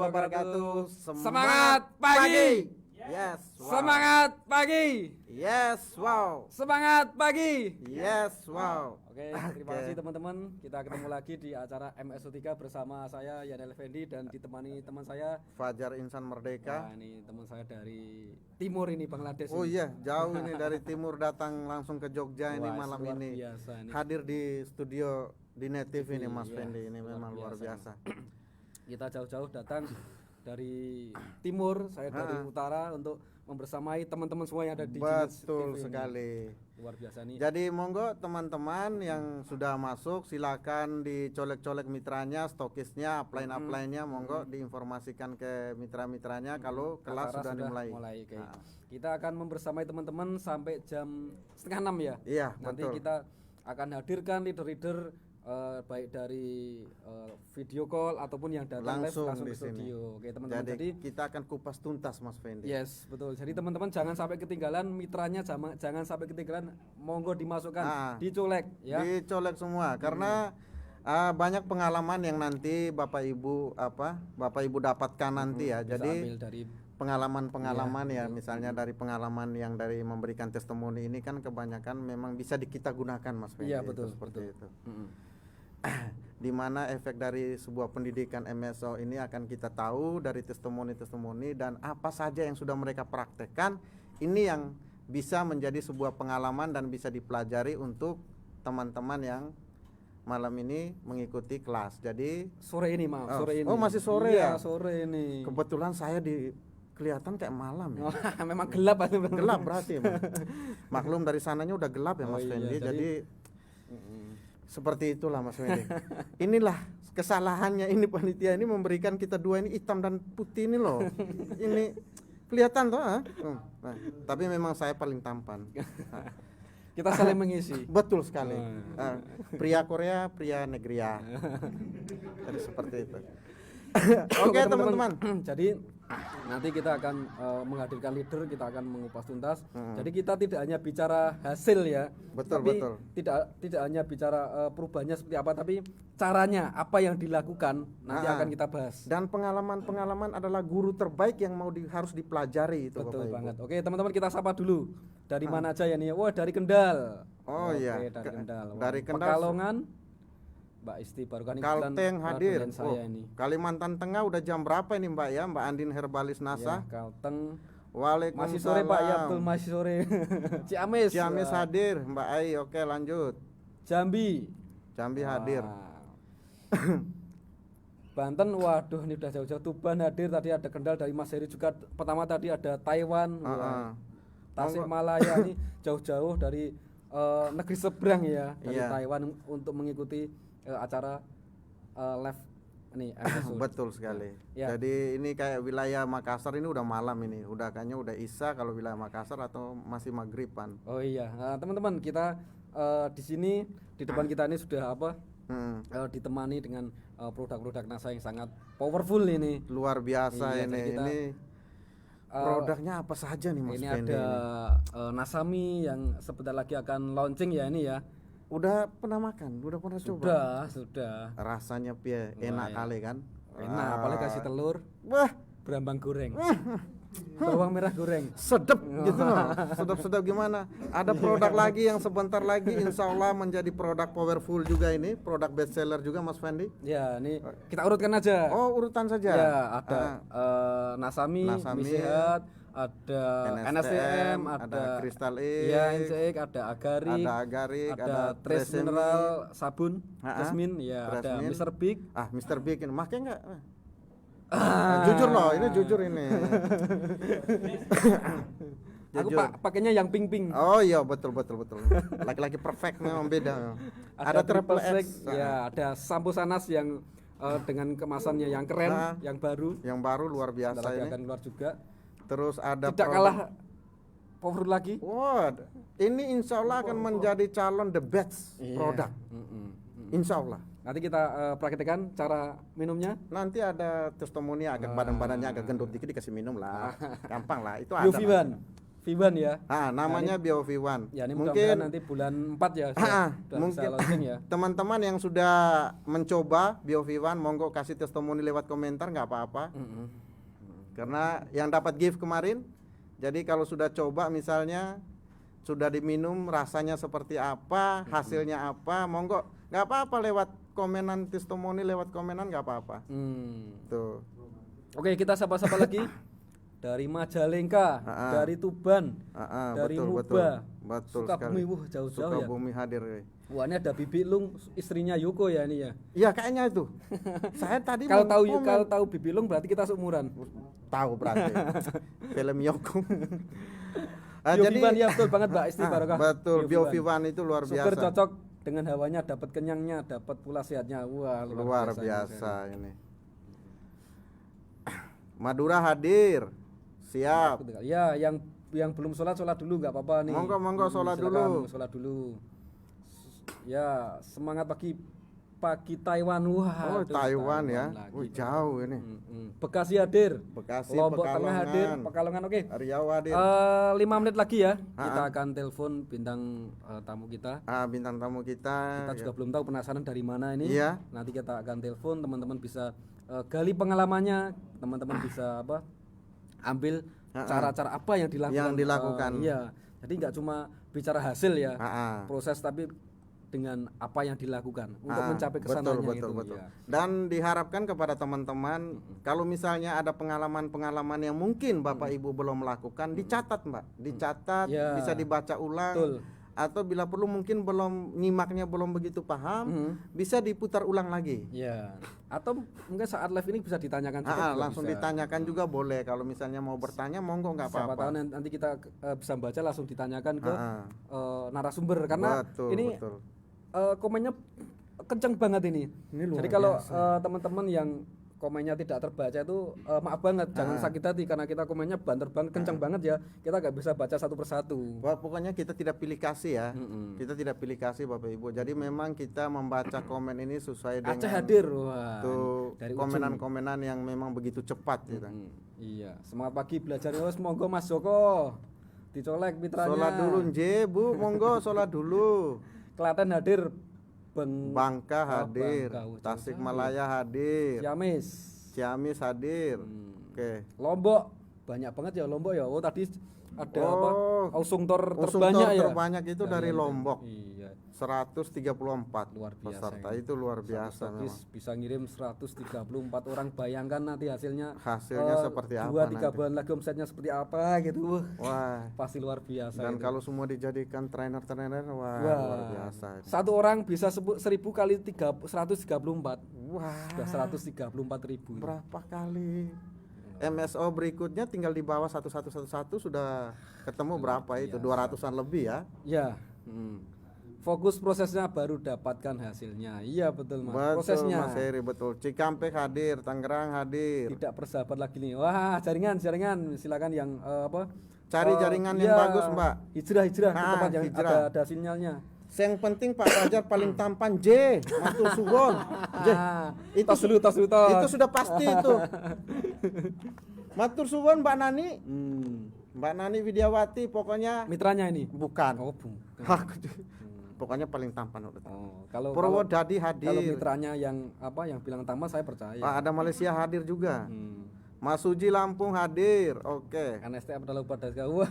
wabarakatuh. Semangat pagi. Yes. Wow. Semangat pagi. Yes. Wow. Semangat pagi. Yes. Wow. Oke, terima kasih teman-teman. Kita ketemu lagi di acara MSO3 bersama saya Yanel Effendi dan ditemani teman saya Fajar Insan Merdeka. Nah, ini teman saya dari timur ini, Bangladesh. Oh ini. iya, jauh ini dari timur datang langsung ke Jogja ini Wah, malam luar ini. biasa ini. Hadir di studio di Native ini Mas Iya, Fendi, ini memang luar biasa. Kita jauh-jauh datang dari timur, saya dari utara untuk membersamai teman-teman semua yang ada di Betul TV sekali. ini. Luar biasa nih. Jadi monggo teman-teman yang sudah masuk silakan dicolek-colek mitranya, stokisnya, upline-nya monggo diinformasikan ke mitra-mitranya kalau kelas Acara sudah dimulai. Oke. Kita akan membersamai teman-teman sampai jam 5:30 ya. Iya, Nanti betul. kita akan hadirkan leader-leader baik dari video call ataupun yang datang Langsung langsung di ke sini. studio. Oke, teman-teman. Jadi Jadi kita akan kupas tuntas Mas Fendi. yes, betul. Jadi teman-teman jangan sampai ketinggalan mitranya, jangan sampai ketinggalan, monggo dimasukkan, dicolek ya. Dicolek semua karena banyak pengalaman yang nanti Bapak Ibu dapatkan nanti ya. Bisa Jadi ambil dari pengalaman ya, misalnya dari pengalaman yang dari memberikan testimoni ini kan kebanyakan memang bisa kita gunakan Mas Fendi. Iya, betul, seperti betul. itu. Di mana efek dari sebuah pendidikan MSO ini akan kita tahu dari testimoni-testimoni dan apa saja yang sudah mereka praktekkan, ini yang bisa menjadi sebuah pengalaman dan bisa dipelajari untuk teman-teman yang malam ini mengikuti kelas. Jadi sore ini sore ini. Oh, masih sore iya, ya? sore ini. Kebetulan saya kelihatan kayak malam ya. Memang gelap aja. Gelap berarti emang. Maklum dari sananya udah gelap ya Mas iya, Fendi. jadi- Jadi seperti itulah Mas Fendi. Inilah kesalahannya ini panitia ini memberikan kita dua ini hitam dan putih ini loh. Ini kelihatan toh? Nah, tapi memang saya paling tampan. Kita saling mengisi. Betul sekali. Pria Korea, pria Negria. Jadi seperti itu. Oke teman-teman. Jadi nanti kita akan menghadirkan leader, kita akan mengupas tuntas. Jadi kita tidak hanya bicara hasil ya, Betul, tapi betul. tidak hanya bicara perubahannya seperti apa, tapi caranya apa yang dilakukan nanti akan kita bahas. Dan pengalaman-pengalaman adalah guru terbaik yang harus dipelajari itu Betul Bapak Ibu. banget. Oke teman-teman, kita sapa dulu. Dari mana aja ya nih? Wah, dari Kendal. Oh Oke, iya. dari Kendal. Wah, Dari Kendal. Pekalongan. Mbak Isti baru kan Kalteng hadir. saya ini. Kalimantan Tengah udah jam berapa ini Mbak ya? Mbak Andin Herbalis Ya, Nasa. Kalteng. Waalaikumsalam. Masih sore Pak ya, betul masih sore. Ciamis. Ciamis hadir, Mbak Ai. Oke, lanjut. Jambi. Jambi hadir. Banten, waduh ini udah jauh-jauh. Tuban hadir, tadi ada Kendal dari Mas Heri juga. Pertama tadi ada Taiwan. Tasikmalaya ini jauh-jauh dari negeri seberang ya, dari Taiwan untuk mengikuti acara live ini episode. Betul sekali. Ya. Jadi ini kayak wilayah Makassar ini udah malam ini. Udah kayaknya udah Isya kalau wilayah Makassar atau masih maghriban. Oh iya, nah, teman-teman kita di sini di depan kita ini sudah ditemani dengan produk-produk NASA yang sangat powerful ini. Luar biasa Iya, ini. jadi kita, Ini produknya apa saja nih Mas ini Fendi? ada Nasami yang sebentar lagi akan launching ya ini ya. Udah pernah makan? Udah pernah coba? Sudah. Rasanya pie enak kali kan? Enak, apalagi kasih telur, Wah, berambang goreng. Bawang merah goreng. sedep gitu loh. Sedep-sedep gimana? Ada produk lagi yang sebentar lagi insya Allah menjadi produk powerful juga ini, produk best seller juga Mas Fendi. Ya, ini kita urutkan aja. Oh, urutan saja. Ya, ada Nasami, Nasami, Mie Sehat, ada NSTM, ada Crystal ya, X, NCX, ada Agarik, ada Trace Mineral sabun, Jasmine, ya, ada Tresmin. Mr. Big. Mr. Big ini makai enggak? Jujur loh, ini jujur ini. Aku Jujur. pakainya yang pink-pink. Oh iya, betul. Laki-laki perfect memang beda. Ada triple X. Ya, ada sampo Sanas yang dengan kemasannya yang keren, yang baru. Yang baru luar biasa Sebentar lagi ini. akan keluar juga. Terus ada Tidak kalah powerful lagi. Wah, ini insya Allah akan menjadi calon the best produk. Insya Allah. Nanti kita praktekkan cara minumnya. Nanti ada testimoni agak badan-badannya agak gendut dikit dikasih minum lah. Gampang lah, itu ada. UV1. V1 ya. Namanya BioV1. Ya ini Mungkin mudah-mudahan nanti bulan 4 ya sudah bisa mungkin launching ya. teman-teman yang sudah mencoba BioV1 monggo kasih testimoni lewat komentar, nggak apa-apa. Karena yang dapat gift kemarin, jadi kalau sudah coba misalnya sudah diminum rasanya seperti apa, hasilnya apa, monggo nggak apa-apa lewat komenan testimoni, lewat komenan nggak apa-apa. Tuh. Oke, kita sapa-sapa lagi. Dari Majalengka, dari Tuban, dari Muba, betul Sukabumi, sekali. jauh-jauh ya. Sukabumi hadir. Wah, ini ada Bibi Lung, istrinya Yoko ya ini ya. Iya kayaknya itu. Saya tadi Kalau mau tahu Bibi Lung berarti kita seumuran. tahu berarti. Film Yoko. BioV1 ya betul banget Mbak Isti Barokah. Betul, BioV1 itu luar biasa. Super cocok dengan hawanya, dapat kenyangnya, dapat pula sehatnya. Wah, luar biasa ini. Madura hadir. Siap. Ya, yang belum sholat dulu nggak apa-apa nih. Monggo sholat dulu. Sholat dulu. Ya, semangat pagi Taiwan. Wah, Taiwan ya. Jauh ini. Bekasi hadir. Bekasi, Lombok Tengah hadir, Pekalongan oke. Riau hadir. 5 menit lagi ya. Kita akan telepon bintang tamu kita. Bintang tamu kita. Kita juga belum tahu penasaran dari mana ini. Iya. Nanti kita akan telepon, teman-teman bisa gali pengalamannya, teman-teman bisa ambil cara-cara apa yang dilakukan. Iya. Jadi nggak cuma bicara hasil ya, proses, tapi dengan apa yang dilakukan untuk mencapai kesananya. Betul. Ya. Dan diharapkan kepada teman-teman, kalau misalnya ada pengalaman-pengalaman yang mungkin Bapak Ibu belum melakukan, dicatat Mbak, dicatat, bisa dibaca ulang. Betul. Atau bila perlu mungkin belum nyimaknya belum begitu paham, bisa diputar ulang lagi. Ya. Atau mungkin saat live ini bisa ditanyakan juga. Langsung bisa ditanyakan juga boleh. Kalau misalnya mau bertanya monggo nggak apa-apa. Siapa tahu nanti kita bisa baca langsung ditanyakan ke narasumber karena ini komennya kenceng banget ini. Jadi kalau teman-teman yang komennya tidak terbaca itu maaf banget, jangan sakit hati karena kita komennya banter banget, kencang banget ya, kita nggak bisa baca satu persatu. Wah, pokoknya kita tidak pilih kasih ya, kita tidak pilih kasih Bapak Ibu. Jadi memang kita membaca komen ini sesuai dengan Aceh hadir, wah, dari komenan-komenan yang memang begitu cepat gitu. Iya, semangat pagi belajar terus, monggo Mas Joko dicolek mitranya. Sholat dulu nje Bu, monggo sholat dulu. Klaten hadir. Bangka hadir, Tasikmalaya hadir, Ciamis hadir. Oke. Lombok banyak banget ya Lombok ya. Oh tadi ada Ausungtor terbanyak ya. Terbanyak itu dari Lombok. Iya. 134 luar biasa peserta ini. Itu luar biasa memang. Bisa ngirim 134 orang, bayangkan nanti hasilnya seperti apa 2-3 bulan lagi omsetnya seperti apa gitu. Wah, pasti luar biasa. Dan kalau semua dijadikan trainer wah luar biasa. Satu orang bisa 1000 kali 134. Wah, sudah 134.000. Berapa kali? MSO berikutnya tinggal di bawah 1111 sudah ketemu berapa itu? 200-an lebih ya? Ya. Fokus prosesnya baru dapatkan hasilnya. Iya betul Mas. Betul, prosesnya. Mas Heri betul. Cikampek hadir, Tangerang hadir. Tidak bersahabat lagi nih. Wah, jaringan silakan yang cari jaringan yang bagus, Mbak. Hijrah tempat yang ada sinyalnya. Yang penting Pak Fajar paling tampan J, matur suwun. J. Tos dulu. Itu sudah pasti itu. Matur suwun Mbak Nani. Mbak Nani Widiawati pokoknya mitranya ini. Bukan. Oh, bukan. Pokoknya paling tampan. Kalau Purwodadi hadir. Kalau mitranya yang bilang tampan saya percaya. Ada Malaysia hadir juga. Mas Suji Lampung hadir. Oke. NSTM adalah lupa dari wah,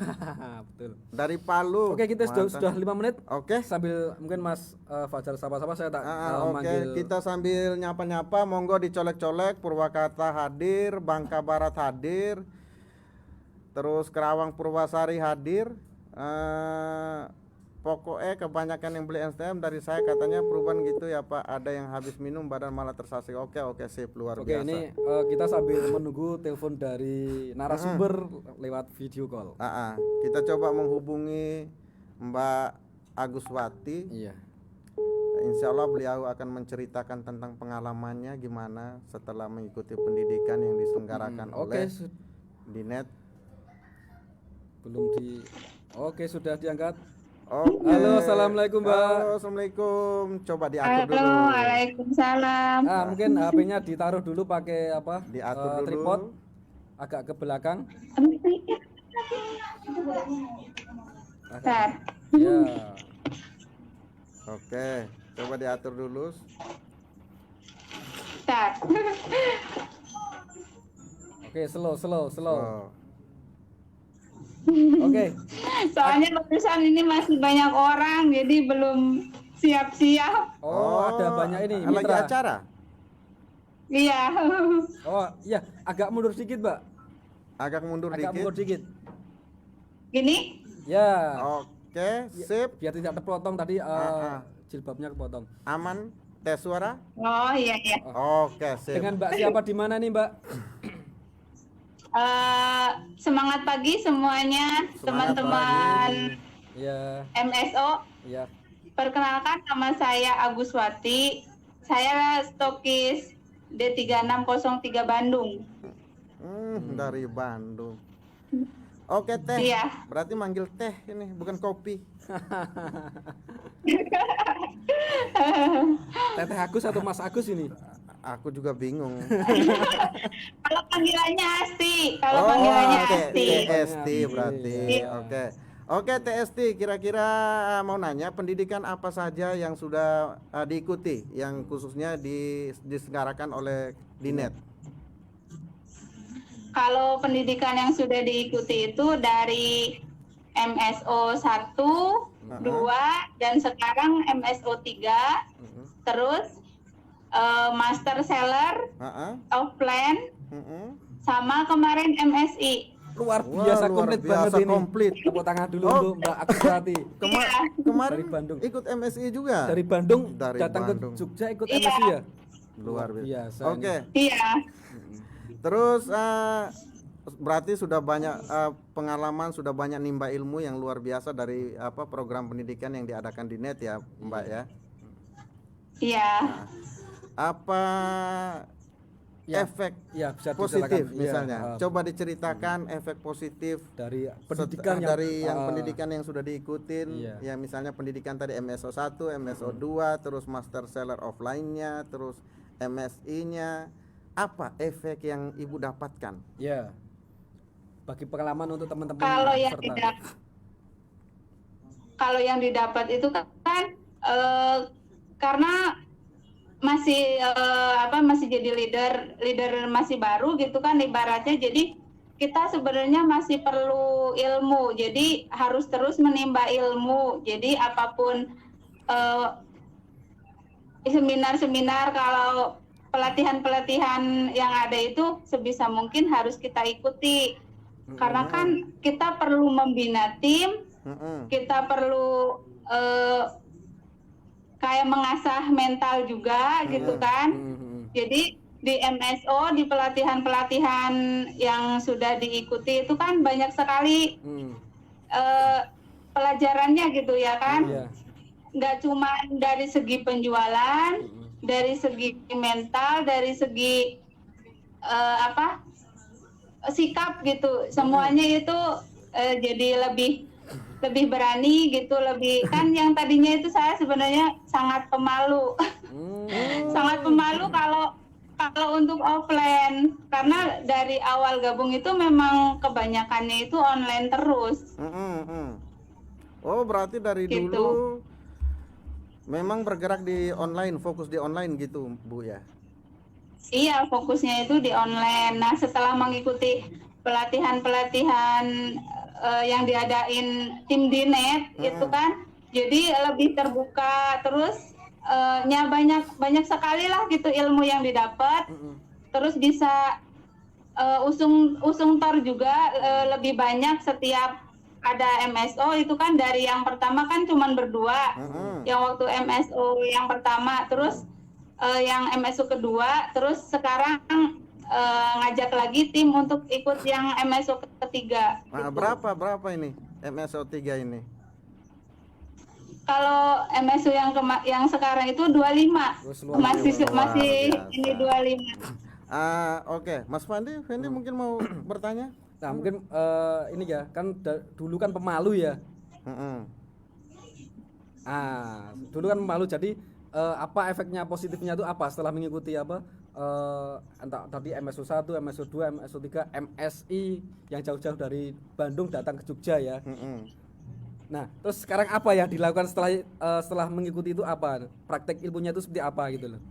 betul. Dari Palu. Oke, kita sudah 5 menit. Oke. Sambil mungkin Mas Fajar sapa-sapa saya tak manggil. Kita sambil nyapa-nyapa, monggo dicolek-colek. Purwakarta hadir, Bangka Barat hadir. Terus Kerawang Purwasari hadir. Pokoknya kebanyakan yang beli STM dari saya katanya perubahan gitu ya Pak, ada yang habis minum badan malah tersasik. Oke sip, luar biasa. Ini kita sambil menunggu telepon dari narasumber lewat video call. Kita coba menghubungi Mbak Aguswati. Iya. Insya Allah beliau akan menceritakan tentang pengalamannya gimana setelah mengikuti pendidikan yang diselenggarakan oleh Dinet. Oke, sudah diangkat. Oke. Halo, assalamualaikum Mbak. Halo, assalamualaikum. Coba diatur dulu. Halo, waalaikumsalam. Mungkin HP-nya ditaruh dulu pakai Diatur dulu. tripod, agak ke belakang. Bentar. Ya. Oke, coba diatur dulu. Bentar. Oke, slow. Oh. Oke. Soalnya barusan ini masih banyak orang, jadi belum siap-siap. Oh, ada banyak ini Lagi mitra. acara? Iya. Oh, iya, agak mundur sedikit, Mbak. Agak mundur Agak dikit. mundur dikit. Gini? Ya. Oke, sip. Biar tidak terpotong tadi Ah. jilbabnya kepotong. Aman. Tes suara? Oh iya. Oke, sip. Dengan Mbak siapa di mana nih, Mbak? Semangat pagi semuanya, Semangat teman-teman Ya, MSO. ya. Perkenalkan, nama saya Aguswati. Saya stokis D3603 Bandung. Dari Bandung. Oke, teh. Iya. Berarti manggil teh ini, bukan kopi. Teteh Agus atau Mas Agus ini? Aku juga bingung. Kalau panggilannya Asti, panggilannya oke, Asti. TST berarti. Iya. Oke, TST. Kira-kira mau nanya pendidikan apa saja yang sudah diikuti, yang khususnya diselenggarakan oleh Dinet? Kalau pendidikan yang sudah diikuti itu dari MSO 1, 2, dan sekarang MSO 3, terus Master Seller, Offline, sama kemarin MSI. Luar Wah, biasa, luar komplit biasa, banget ini. komplit. Tepuk tangan dulu Oh. untuk Mbak Aguswati. Iya. Kemarin Dari Bandung. ikut MSI juga. Dari Bandung Dari datang Bandung. ke Jogja ikut Iya. MSI ya? Luar biasa. Biasa Oke. Iya. Terus berarti sudah banyak pengalaman, sudah banyak nimba ilmu yang luar biasa dari program pendidikan yang diadakan di Net ya, Mbak ya. Iya. Apa Ya, efek ya, bisa positif disilakan. misalnya? Iya, Coba diceritakan efek positif dari pendidikan dari yang ah, pendidikan yang sudah diikutin. Iya. Ya misalnya pendidikan tadi MSO 1, MSO 2, terus Master Seller Offline-nya, terus MSI-nya. Apa efek yang Ibu dapatkan? ya. Bagi pengalaman untuk teman-teman Kalau yang peserta. didapat itu kan karena masih masih jadi leader masih baru gitu kan ibaratnya, jadi kita sebenarnya masih perlu ilmu, jadi harus terus menimba ilmu. Jadi apapun seminar-seminar, kalau pelatihan-pelatihan yang ada itu sebisa mungkin harus kita ikuti, karena kan kita perlu membina tim, kita perlu kayak mengasah mental juga gitu kan. Jadi di MSO, di pelatihan-pelatihan yang sudah diikuti itu kan banyak sekali pelajarannya gitu ya kan. Iya. Nggak cuma dari segi penjualan, dari segi mental, dari segi sikap gitu. Semuanya itu jadi lebih berani gitu, lebih kan yang tadinya itu saya sebenarnya sangat pemalu. Sangat pemalu kalau untuk offline, karena dari awal gabung itu memang kebanyakannya itu online terus. Oh, berarti dari Gitu. dulu memang bergerak di online, fokus di online gitu, Bu ya. Iya, fokusnya itu di online. Nah, setelah mengikuti pelatihan-pelatihan yang diadain tim Dinet itu kan, jadi lebih terbuka, terus banyak sekali lah gitu ilmu yang didapat. Terus bisa usung tor juga lebih banyak setiap ada MSO itu kan. Dari yang pertama kan cuman berdua, yang waktu MSO yang pertama, terus yang MSO kedua, terus sekarang ngajak lagi tim untuk ikut yang MSO ketiga. Nah, gitu. berapa ini MSO 3 ini? Kalau MSO yang sekarang itu 25. Terus luar Masih biasa. ini 25. Oke, Mas Fandi mungkin mau bertanya? Nah, mungkin ini ya, kan dulu kan pemalu ya. Dulu kan pemalu, jadi apa efeknya positifnya itu apa setelah mengikuti entah tadi MSO 1, MSO 2, MSO 3, MSI yang jauh-jauh dari Bandung datang ke Jogja ya. Nah, terus sekarang apa yang dilakukan setelah mengikuti itu apa? Praktek ilmunya itu seperti apa gitu loh.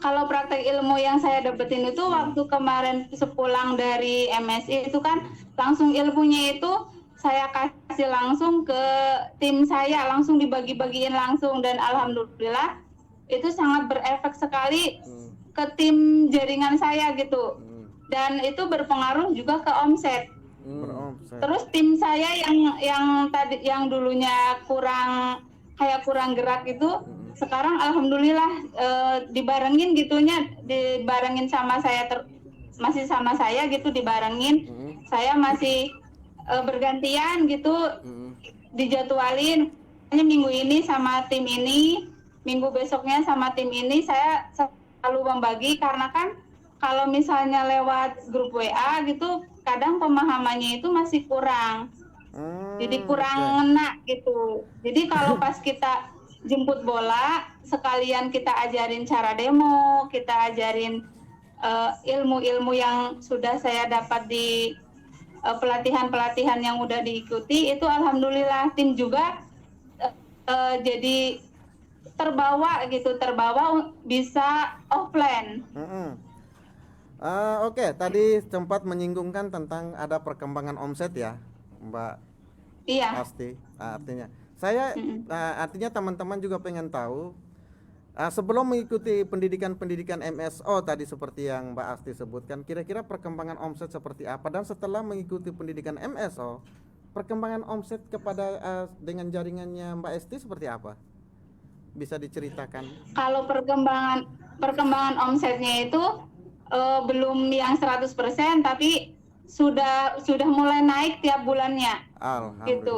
Kalau praktek ilmu yang saya dapetin itu waktu kemarin sepulang dari MSI itu kan langsung ilmunya itu saya kasih langsung ke tim saya, langsung dibagi-bagiin langsung, dan alhamdulillah itu sangat berefek sekali ke tim jaringan saya gitu. Dan itu berpengaruh juga ke omset. Terus tim saya yang dulunya kurang gerak itu sekarang alhamdulillah dibarengin sama saya, masih sama saya gitu, dibarengin. Saya masih bergantian gitu, dijadwalin minggu ini sama tim ini, minggu besoknya sama tim ini. Saya selalu membagi karena kan kalau misalnya lewat grup WA gitu kadang pemahamannya itu masih kurang. Jadi kurang ngena gitu. Jadi kalau pas kita jemput bola, sekalian kita ajarin cara demo, kita ajarin ilmu-ilmu yang sudah saya dapat di pelatihan-pelatihan yang udah diikuti, itu alhamdulillah tim juga jadi terbawa bisa offline. Oke, tadi sempat menyinggungkan tentang ada perkembangan omset ya, Mbak. Iya. Pasti. Artinya artinya teman-teman juga pengen tahu sebelum mengikuti pendidikan MSO tadi seperti yang Mbak Asti sebutkan, kira-kira perkembangan omset seperti apa, dan setelah mengikuti pendidikan MSO, perkembangan omset kepada dengan jaringannya Mbak Asti seperti apa? Bisa diceritakan? Kalau perkembangan omsetnya itu belum yang 100%, tapi sudah mulai naik tiap bulannya. Alhamdulillah. Gitu.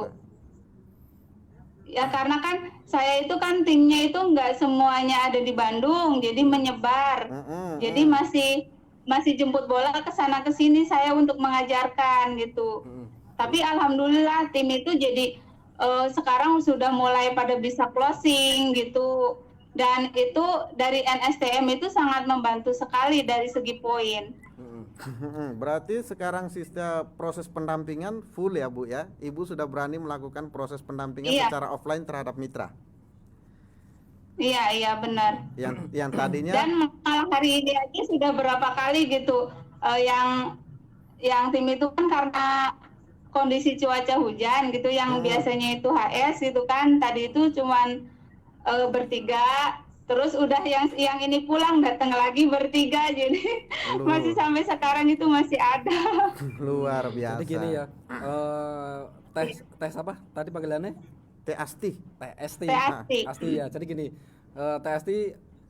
Ya karena kan saya itu kan timnya itu nggak semuanya ada di Bandung, jadi menyebar. Jadi masih jemput bola ke sana ke sini saya untuk mengajarkan gitu. Tapi alhamdulillah tim itu jadi sekarang sudah mulai pada bisa closing gitu. Dan itu dari NSTM itu sangat membantu sekali dari segi poin. Berarti sekarang sistem proses pendampingan full ya Bu ya. Ibu sudah berani melakukan proses pendampingan secara offline terhadap mitra. Iya benar. Yang tadinya. Dan malah hari ini aja sudah berapa kali gitu yang tim itu kan karena kondisi cuaca hujan gitu, yang biasanya itu HS gitu kan, tadi itu cuman bertiga, terus udah yang ini pulang datang lagi bertiga, jadi masih sampai sekarang itu masih ada. Luar biasa. Jadi gini ya, tes apa tadi panggilannya? TST ya. Jadi gini, TST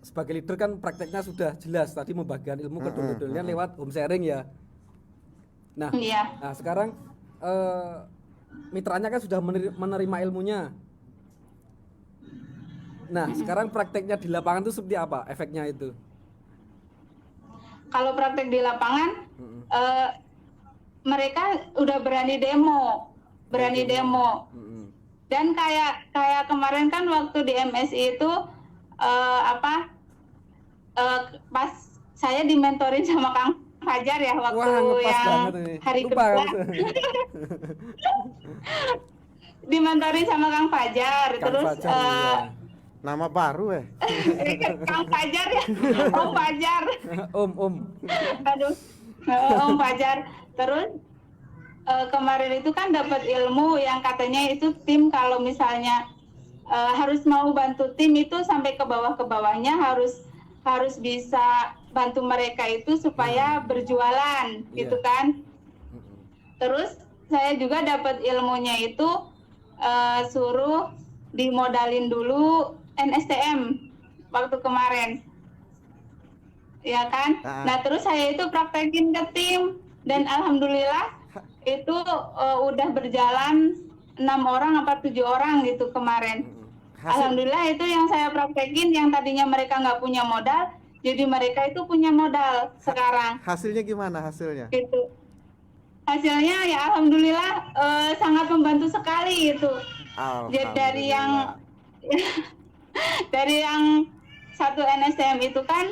sebagai leader kan prakteknya sudah jelas, tadi membagikan ilmu ke dulur-dulurnya lewat home sharing ya. Nah, nah sekarang mitranya kan sudah menerima ilmunya. Nah, sekarang prakteknya di lapangan itu seperti apa efeknya itu? Kalau praktek di lapangan, mereka udah berani demo. Dan kayak kemarin kan waktu di MSI itu pas saya dimentorin sama Kang Fajar ya waktu yang hari kedua. Dimentorin sama Kang Fajar, terus nama baru Kang Fajar ya, Om Fajar. Aduh, Om Fajar. Terus kemarin itu kan dapat ilmu yang katanya itu tim kalau misalnya harus mau bantu tim itu sampai ke bawahnya harus bisa bantu mereka itu supaya berjualan gitu kan. Terus saya juga dapat ilmunya itu suruh dimodalin dulu NSTM waktu kemarin, ya kan. Nah terus saya itu praktekin ke tim dan alhamdulillah itu udah berjalan 6 orang apa 7 orang gitu kemarin. Alhamdulillah itu yang saya praktekin, yang tadinya mereka nggak punya modal, jadi mereka itu punya modal sekarang. Hasilnya gimana hasilnya? Gitu. Hasilnya ya alhamdulillah sangat membantu sekali gitu. Jadi dari yang satu NSTM itu kan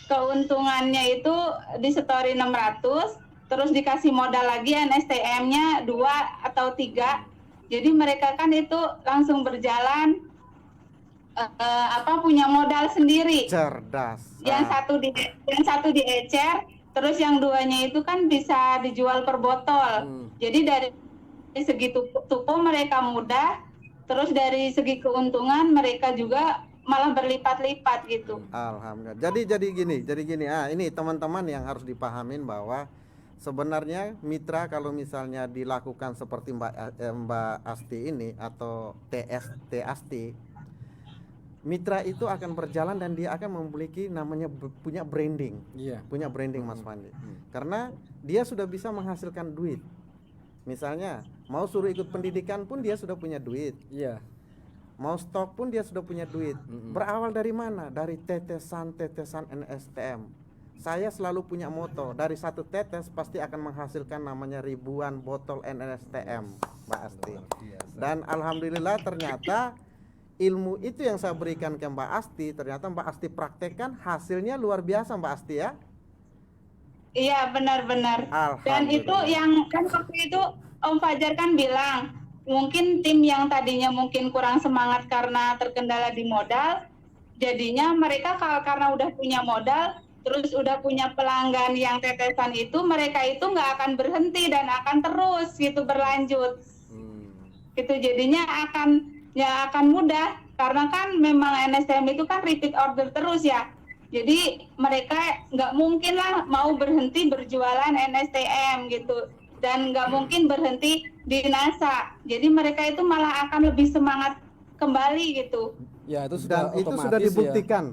keuntungannya itu disetori 600, terus dikasih modal lagi NSTM-nya 2 atau 3. Jadi mereka kan itu langsung berjalan punya modal sendiri. Cerdas. Yang satu diecer, terus yang 2-nya itu kan bisa dijual per botol. Jadi dari segi tupo mereka mudah, terus dari segi keuntungan mereka juga malah berlipat-lipat gitu. Alhamdulillah. Jadi gini. Ini teman-teman yang harus dipahamin bahwa sebenarnya mitra kalau misalnya dilakukan seperti Mbak Asti ini atau T Asti, mitra itu akan berjalan dan dia akan memiliki namanya punya branding. Iya. Punya branding Mas Fandi. Karena dia sudah bisa menghasilkan duit. Misalnya mau suruh ikut pendidikan pun dia sudah punya duit. Iya. Mau stok pun dia sudah punya duit. Berawal dari mana? Dari tetesan NSTM. Saya selalu punya moto, dari satu tetes pasti akan menghasilkan namanya ribuan botol NSTM, Mbak Asti. Dan alhamdulillah ternyata ilmu itu yang saya berikan ke Mbak Asti, ternyata Mbak Asti praktekkan, hasilnya luar biasa Mbak Asti ya. Iya, benar-benar. Dan itu yang kan waktu itu Om Fajar kan bilang, mungkin tim yang tadinya mungkin kurang semangat karena terkendala di modal, jadinya mereka karena udah punya modal, terus udah punya pelanggan yang tetesan itu, mereka itu nggak akan berhenti dan akan terus gitu berlanjut. Gitu jadinya akan mudah, karena kan memang NSTM itu kan repeat order terus ya. Jadi mereka nggak mungkin lah mau berhenti berjualan NSTM gitu, dan nggak mungkin berhenti di NASA. Jadi mereka itu malah akan lebih semangat kembali gitu. Ya itu sudah dan itu sudah dibuktikan.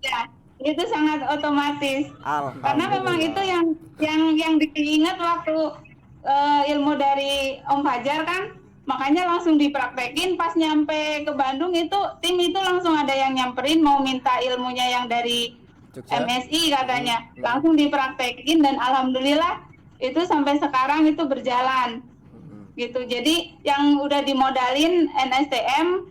Ya, itu sangat otomatis. Karena memang itu yang diingat waktu ilmu dari Om Fajar kan, makanya langsung dipraktekin. Pas nyampe ke Bandung itu tim itu langsung ada yang nyamperin mau minta ilmunya yang dari Jogja. MSI katanya, langsung dipraktekin dan alhamdulillah itu sampai sekarang itu berjalan gitu. Jadi yang udah dimodalin NSTM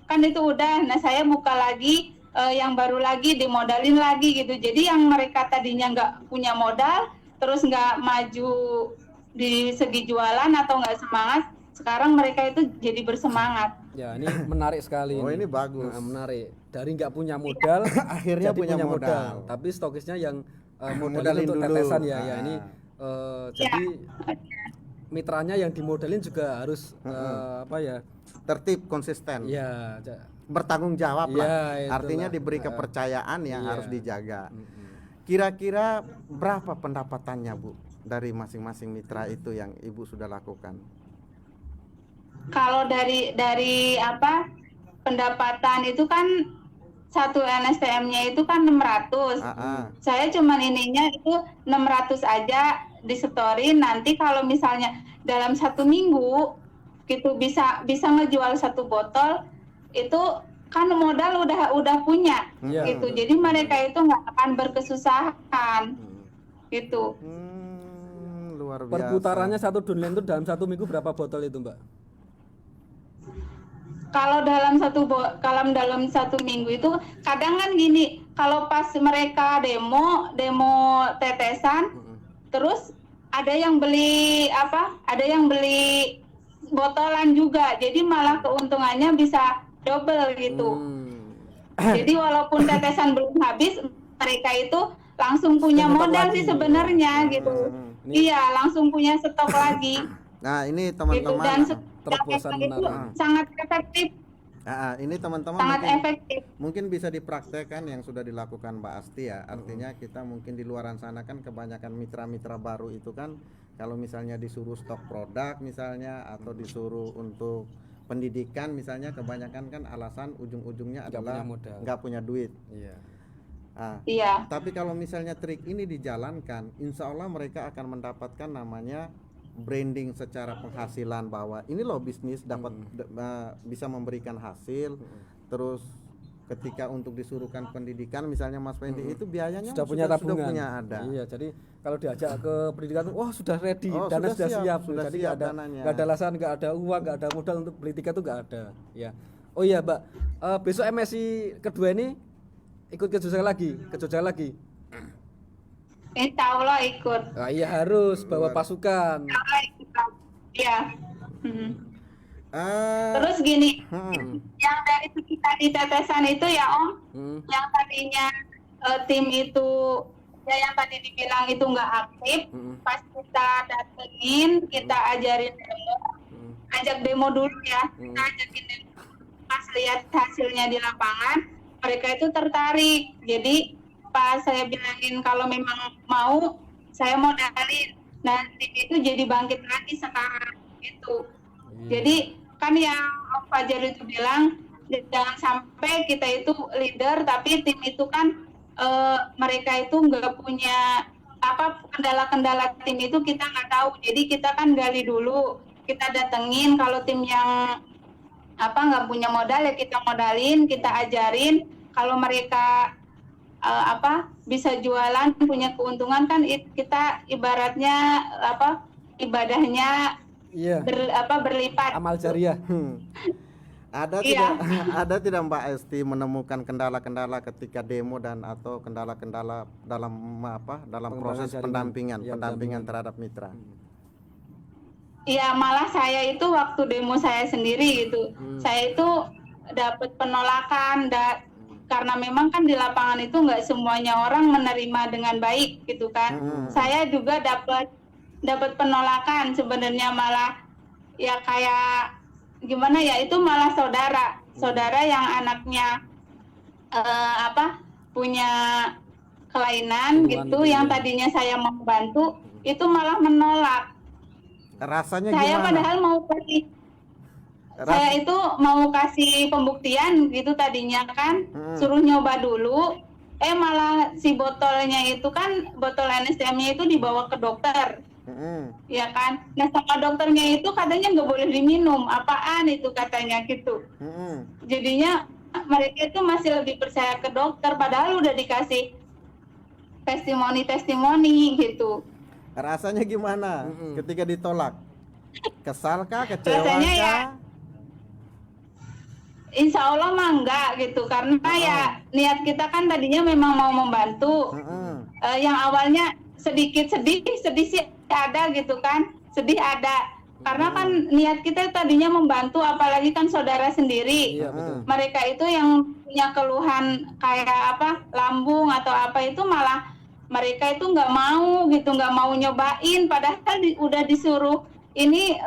kan itu udah, nah saya buka lagi yang baru lagi dimodalin lagi gitu. Jadi yang mereka tadinya nggak punya modal, terus nggak maju di segi jualan atau nggak semangat, sekarang mereka itu jadi bersemangat. Ya ini menarik sekali. Oh ini bagus. Nah, menarik. Dari nggak punya modal, akhirnya punya modal. Tapi stokisnya yang modalin Modalin untuk dulu. tetesan ya. Ya ini jadi mitranya yang dimodalin juga harus tertib, konsisten. Ya. Bertanggung jawab lah. Ya, Artinya diberi kepercayaan yang harus dijaga. Kira-kira berapa pendapatannya Bu dari masing-masing mitra itu yang Ibu sudah lakukan? Kalau dari pendapatan itu kan satu NSTM-nya itu kan 600. Saya cuman ininya itu 600 aja disetorin. Nanti kalau misalnya dalam 1 minggu gitu bisa ngejual 1 botol, itu kan modal udah punya gitu. Jadi mereka itu nggak akan berkesusahan gitu. Luar biasa. Perputarannya 1 downline itu dalam 1 minggu berapa botol itu Mbak? Kalau dalam satu minggu itu kadang kan gini, kalau pas mereka demo tetesan, terus ada yang beli botolan juga, jadi malah keuntungannya bisa double gitu. Jadi walaupun tetesan belum habis, mereka itu langsung punya modal sih sebenarnya gitu. Iya, langsung punya stok lagi. Nah ini teman-teman. Gitu. Dan itu sangat efektif. Ini teman-teman mungkin bisa dipraktekkan yang sudah dilakukan Mbak Asti ya. Artinya kita mungkin di luaran sana kan kebanyakan mitra-mitra baru itu kan kalau misalnya disuruh stok produk misalnya atau disuruh untuk pendidikan misalnya, kebanyakan kan alasan ujung-ujungnya adalah nggak punya duit. Tapi kalau misalnya trik ini dijalankan, insya Allah mereka akan mendapatkan namanya branding secara penghasilan, bahwa ini loh bisnis dapat bisa memberikan hasil. Terus ketika untuk disuruhkan pendidikan misalnya Mas Fendi itu biayanya sudah punya tabungan, sudah punya ada. Iya, jadi kalau diajak ke pendidikan, wah sudah ready, dana sudah siap, jadi nggak ada alasan, nggak ada uang, nggak ada modal untuk beli tiket itu nggak ada. Ya, oh iya Mbak, besok MSI kedua ini ikut ke Jogja lagi, Insya Allah ikut. Nah, iya harus bawa pasukan. Insya Allah ikut. Iya. Hmm. Eh, Terus gini, hmm. yang dari segi tadi tetesan itu ya Om, yang tadinya tim itu ya yang tadi dibilang itu nggak aktif, pas kita datengin, kita ajarin demo, ajak demo dulu ya, kita ajakin demo. Pas lihat hasilnya di lapangan, mereka itu tertarik. Jadi pas saya bilangin kalau memang mau, saya modalin. Nah tim itu jadi bangkit lagi sekarang itu. Jadi kan yang Om Fajar itu bilang jangan sampai kita itu leader tapi tim itu kan mereka itu nggak punya apa kendala-kendala tim itu kita nggak tahu. Jadi kita kan gali dulu, kita datengin kalau tim yang apa nggak punya modal ya kita modalin, kita ajarin. Kalau mereka apa bisa jualan punya keuntungan kan kita ibaratnya apa ibadahnya Iya. Berlipat. Amal jariah. Ada Iya. tidak ada tidak Mbak Esti menemukan kendala-kendala ketika demo dan atau kendala-kendala dalam apa dalam Pengembangan proses jaringan. pendampingan Iya, pendampingan pendampingan. terhadap mitra? Iya, malah saya itu waktu demo saya sendiri gitu. Saya itu dapat penolakan karena memang kan di lapangan itu nggak semuanya orang menerima dengan baik gitu kan. Saya juga dapat penolakan sebenarnya malah ya kayak gimana ya itu malah saudara yang anaknya apa punya kelainan Keluhan gitu gitu yang ya. tadinya saya mau bantu itu malah menolak. Rasanya Saya gimana? padahal mau kasih saya itu mau kasih pembuktian gitu tadinya kan suruh nyoba dulu malah si botolnya itu kan botol NSTM-nya itu dibawa ke dokter ya kan nah sama dokternya itu katanya nggak boleh diminum apaan itu katanya gitu jadinya mereka itu masih lebih percaya ke dokter padahal udah dikasih testimoni gitu. Rasanya gimana ketika ditolak? Kesal kah, kecewa Rasanya ya kah? Insya Allah mah enggak gitu karena ya niat kita kan tadinya memang mau membantu. Yang awalnya sedikit sedih sih ada gitu kan, sedih ada karena kan niat kita tadinya membantu apalagi kan saudara sendiri. Iya, betul. Mereka itu yang punya keluhan kayak apa lambung atau apa itu malah mereka itu nggak mau gitu, nggak mau nyobain padahal udah disuruh ini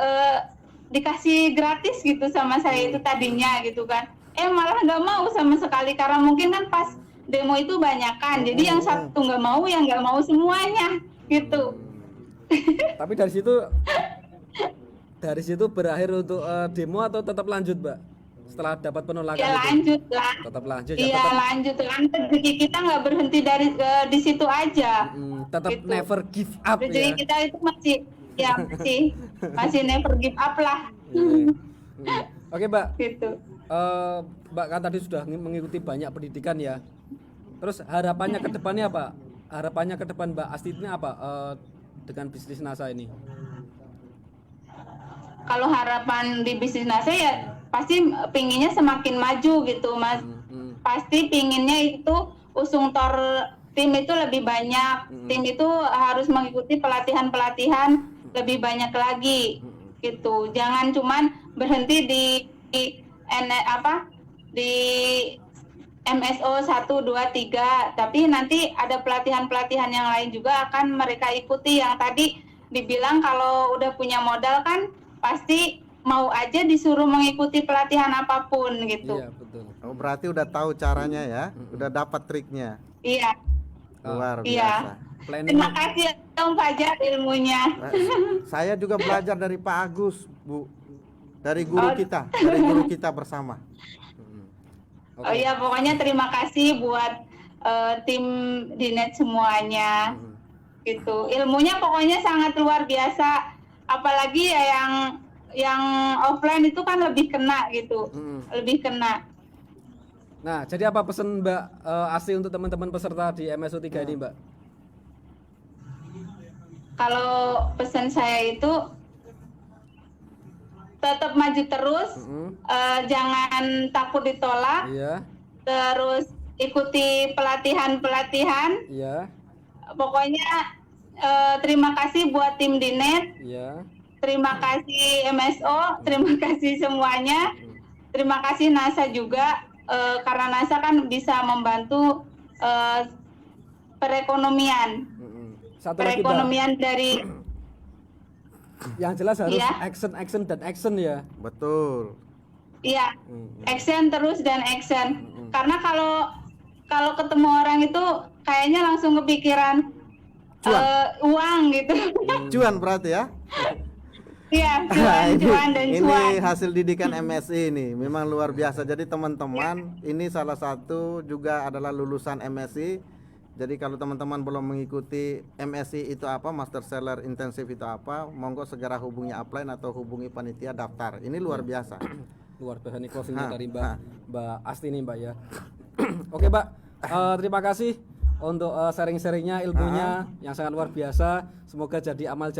dikasih gratis gitu sama saya itu tadinya gitu kan malah nggak mau sama sekali karena mungkin kan pas demo itu banyakan jadi yang satu nggak mau yang nggak mau semuanya gitu. Tapi dari situ berakhir untuk demo atau tetap lanjut, Mbak? Setelah dapat penolakan Ya itu? lanjut lah. Tetap lanjut ya. Iya lanjut kan rezeki kita nggak berhenti dari di situ aja. Tetap Gitu. never give up Rezeki ya. kita itu masih never give up lah. Oke, Mbak. Gitu. Mbak kan tadi sudah mengikuti banyak pendidikan ya. Terus harapannya ke depannya apa? Harapannya ke depan Mbak Asti ini apa dengan bisnis NASA ini? Kalau harapan di bisnis NASA ya pasti pinginnya semakin maju gitu Mas. Pasti pinginnya itu usung tor tim itu lebih banyak. Tim itu harus mengikuti pelatihan-pelatihan lebih banyak lagi gitu. Jangan cuman berhenti di MSO 1, 2, 3 tapi nanti ada pelatihan-pelatihan yang lain juga akan mereka ikuti yang tadi dibilang kalau udah punya modal kan pasti mau aja disuruh mengikuti pelatihan apapun gitu. Iya, betul. Oh, berarti udah tahu caranya ya, udah dapat triknya. Iya. Luar Iya. biasa. Terima kasih Om Fajar ilmunya. Saya juga belajar dari Pak Agus, Bu. Dari guru kita bersama. Oh iya, pokoknya terima kasih buat tim Dinet semuanya. Gitu. Ilmunya pokoknya sangat luar biasa. Apalagi ya yang offline itu kan lebih kena gitu. Lebih kena. Nah, jadi apa pesan Mbak Asti untuk teman-teman peserta di MSO 3 ini, Mbak? Kalau pesan saya itu tetap maju terus, jangan takut ditolak. Iya. Terus ikuti pelatihan-pelatihan. Iya. Pokoknya terima kasih buat tim Dinet, Iya. terima kasih MSO, terima kasih semuanya, terima kasih NASA juga, karena NASA kan bisa membantu perekonomian Satu lagi, Mbak. perekonomian dari Yang jelas harus Iya. action dan action ya. Betul. iya action terus dan action. Karena kalau ketemu orang itu kayaknya langsung kepikiran uang gitu. Cuan berarti ya. Iya, Nah, cuan dan ini cuan. hasil didikan MSI ini memang luar biasa. Jadi teman-teman, ini salah satu juga adalah lulusan MSI. Jadi kalau teman-teman belum mengikuti MSI itu apa, Master Seller Intensive itu apa, monggo segera hubungi upline atau hubungi panitia daftar. Ini luar biasa. Luar biasa nih closingnya dari ha. Mbak Asti nih Mbak ya. Oke Mbak, terima kasih untuk sharing-sharingnya, ilmunya yang sangat luar biasa. Semoga jadi amal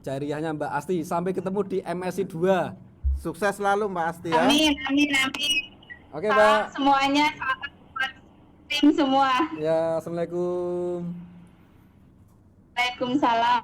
jariyahnya Mbak Asti. Sampai ketemu di MSI 2. Sukses selalu Mbak Asti ya. Amin. Oke Salam Mbak. semuanya, salam buat tim semua. Ya, assalamualaikum. Waalaikumsalam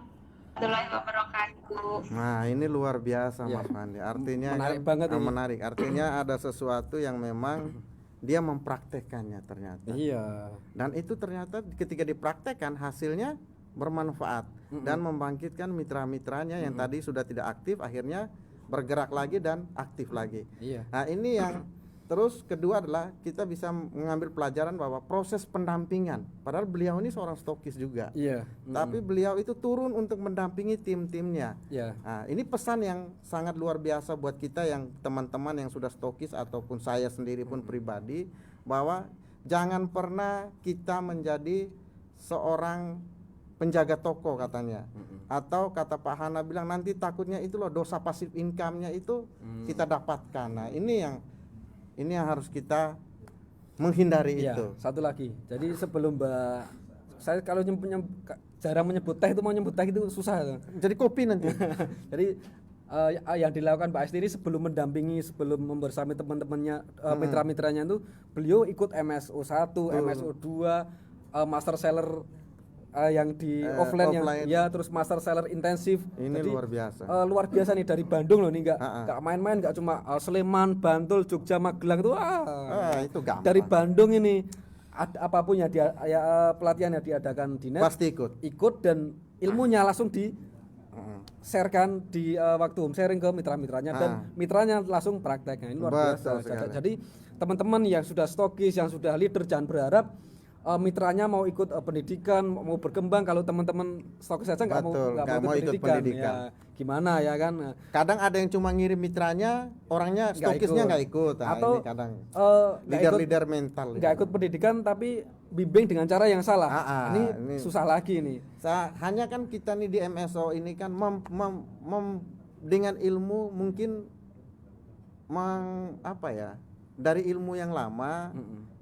warahmatullahi wabarakatuh. Nah, ini luar biasa Ya. Mas Fandi. Artinya Menarik banget ini. menarik. Artinya ada sesuatu yang memang dia mempraktekkannya ternyata. Iya. Dan itu ternyata ketika dipraktekkan hasilnya bermanfaat dan membangkitkan mitra-mitranya yang tadi sudah tidak aktif akhirnya bergerak lagi dan aktif lagi. Iya. Nah, ini yang terus kedua adalah kita bisa mengambil pelajaran bahwa proses pendampingan. Padahal beliau ini seorang stokis juga. Iya. Tapi beliau itu turun untuk mendampingi tim-timnya. Iya. Nah, ini pesan yang sangat luar biasa buat kita yang teman-teman yang sudah stokis ataupun saya sendiri pun pribadi, bahwa jangan pernah kita menjadi seorang penjaga toko katanya. Atau kata Pak Hana bilang nanti takutnya itu loh dosa pasif income-nya itu kita dapatkan. Nah, ini yang harus kita menghindari Iya, itu. satu lagi. Jadi sebelum Mbak, saya kalau jarang menyebut teh, itu mau nyebut teh itu susah. Jadi kopi nanti. Jadi yang dilakukan Mbak Asti ini sebelum mendampingi, sebelum membersami teman-temannya, mitra-mitranya itu, beliau ikut MSO 1, MSO 2, Master Seller yang di offline yang ya, terus Master Seller intensif. Ini Jadi, luar biasa. luar biasa nih dari Bandung loh nih, nggak main-main, nggak cuma Sleman, Bantul, Jogja, Magelang itu Itu gampang. dari Bandung ini apapun yang pelatihan yang diadakan di net Pasti ikut. dan ilmunya langsung di sharekan di waktu home sharing ke mitra-mitranya dan mitranya langsung prakteknya. Ini luar biasa. Betul sekali. Jadi teman-teman yang sudah stokis, yang sudah leader, jangan berharap mitranya mau ikut pendidikan, mau berkembang. Kalau teman-teman stokis saja nggak mau ikut pendidikan. Ya, gimana ya kan? Kadang ada yang cuma ngirim mitranya, orangnya stokisnya nggak ikut. Nah, Atau ini kadang nggak leader mental. nggak ikut pendidikan tapi bimbing dengan cara yang salah. Ini susah lagi nih. Hanya kan kita nih di MSO ini kan dengan ilmu mungkin dari ilmu yang lama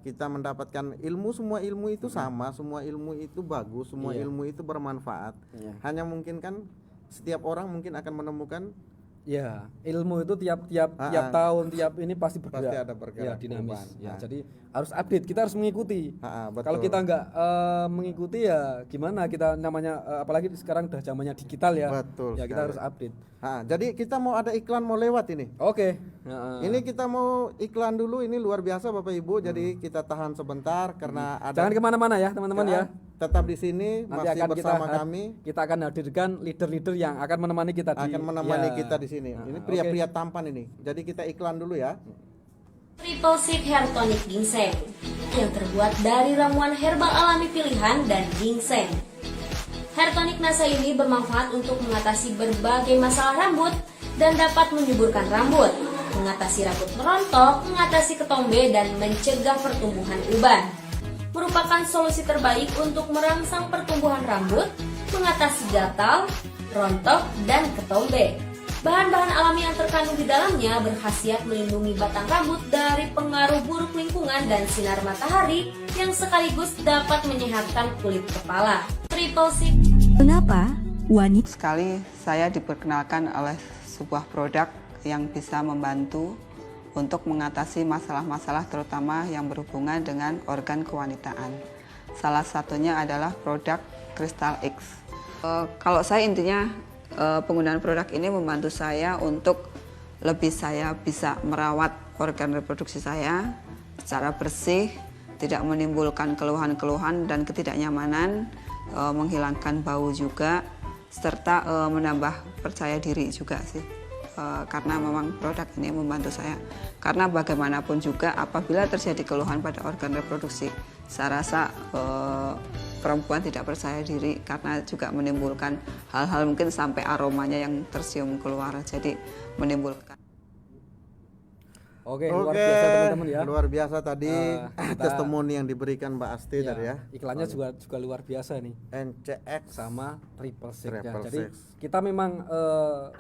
kita mendapatkan ilmu, semua ilmu itu sama, semua ilmu itu bagus, semua ilmu itu bermanfaat. Hanya mungkin kan setiap orang mungkin akan menemukan ya ilmu itu tiap tahun tiap ini pasti bergerak. Pasti ada bergerak, ya, dinamis. perubahan. Ya, jadi harus update, kita harus mengikuti. betul. Kalau kita nggak mengikuti ya gimana kita namanya, apalagi sekarang udah zamannya digital ya. Betul ya kita sekali. harus update. Jadi kita mau ada iklan mau lewat ini. Oke. Ini kita mau iklan dulu, ini luar biasa Bapak Ibu. Jadi kita tahan sebentar karena ada. Jangan kemana-mana ya teman-teman ya. Tetap di sini Nanti masih akan bersama kami. Kita akan hadirkan leader-leader yang akan menemani kita Kita di sini. Ini pria-pria tampan ini. Jadi kita iklan dulu ya. Triple Six Hair Tonic Ginseng yang terbuat dari ramuan herbal alami pilihan dan ginseng. Hair tonic NASA ini bermanfaat untuk mengatasi berbagai masalah rambut dan dapat menyuburkan rambut, mengatasi rambut merontok, mengatasi ketombe, dan mencegah pertumbuhan uban. Merupakan solusi terbaik untuk merangsang pertumbuhan rambut, mengatasi gatal, rontok, dan ketombe. Bahan-bahan alami yang terkandung di dalamnya berkhasiat melindungi batang rambut dari pengaruh buruk lingkungan dan sinar matahari yang sekaligus dapat menyehatkan kulit kepala. Triple Six. Mengapa wanita Sekali saya diperkenalkan oleh sebuah produk yang bisa membantu untuk mengatasi masalah-masalah terutama yang berhubungan dengan organ kewanitaan. Salah satunya adalah produk Crystal X. Kalau saya intinya penggunaan produk ini membantu saya untuk lebih saya bisa merawat organ reproduksi saya secara bersih, tidak menimbulkan keluhan-keluhan dan ketidaknyamanan, menghilangkan bau juga, serta menambah percaya diri juga sih. Karena memang produk ini membantu saya. Karena bagaimanapun juga apabila terjadi keluhan pada organ reproduksi, saya rasa perempuan tidak percaya diri karena juga menimbulkan hal-hal mungkin sampai aromanya yang tercium keluar, jadi menimbulkan. Oke, luar biasa teman-teman ya. Luar biasa tadi kita- testimoni yang diberikan Mbak Asti Ya, tadi ya. iklannya juga luar biasa nih. NCX Sama triple six ya. Triple Jadi six. kita memang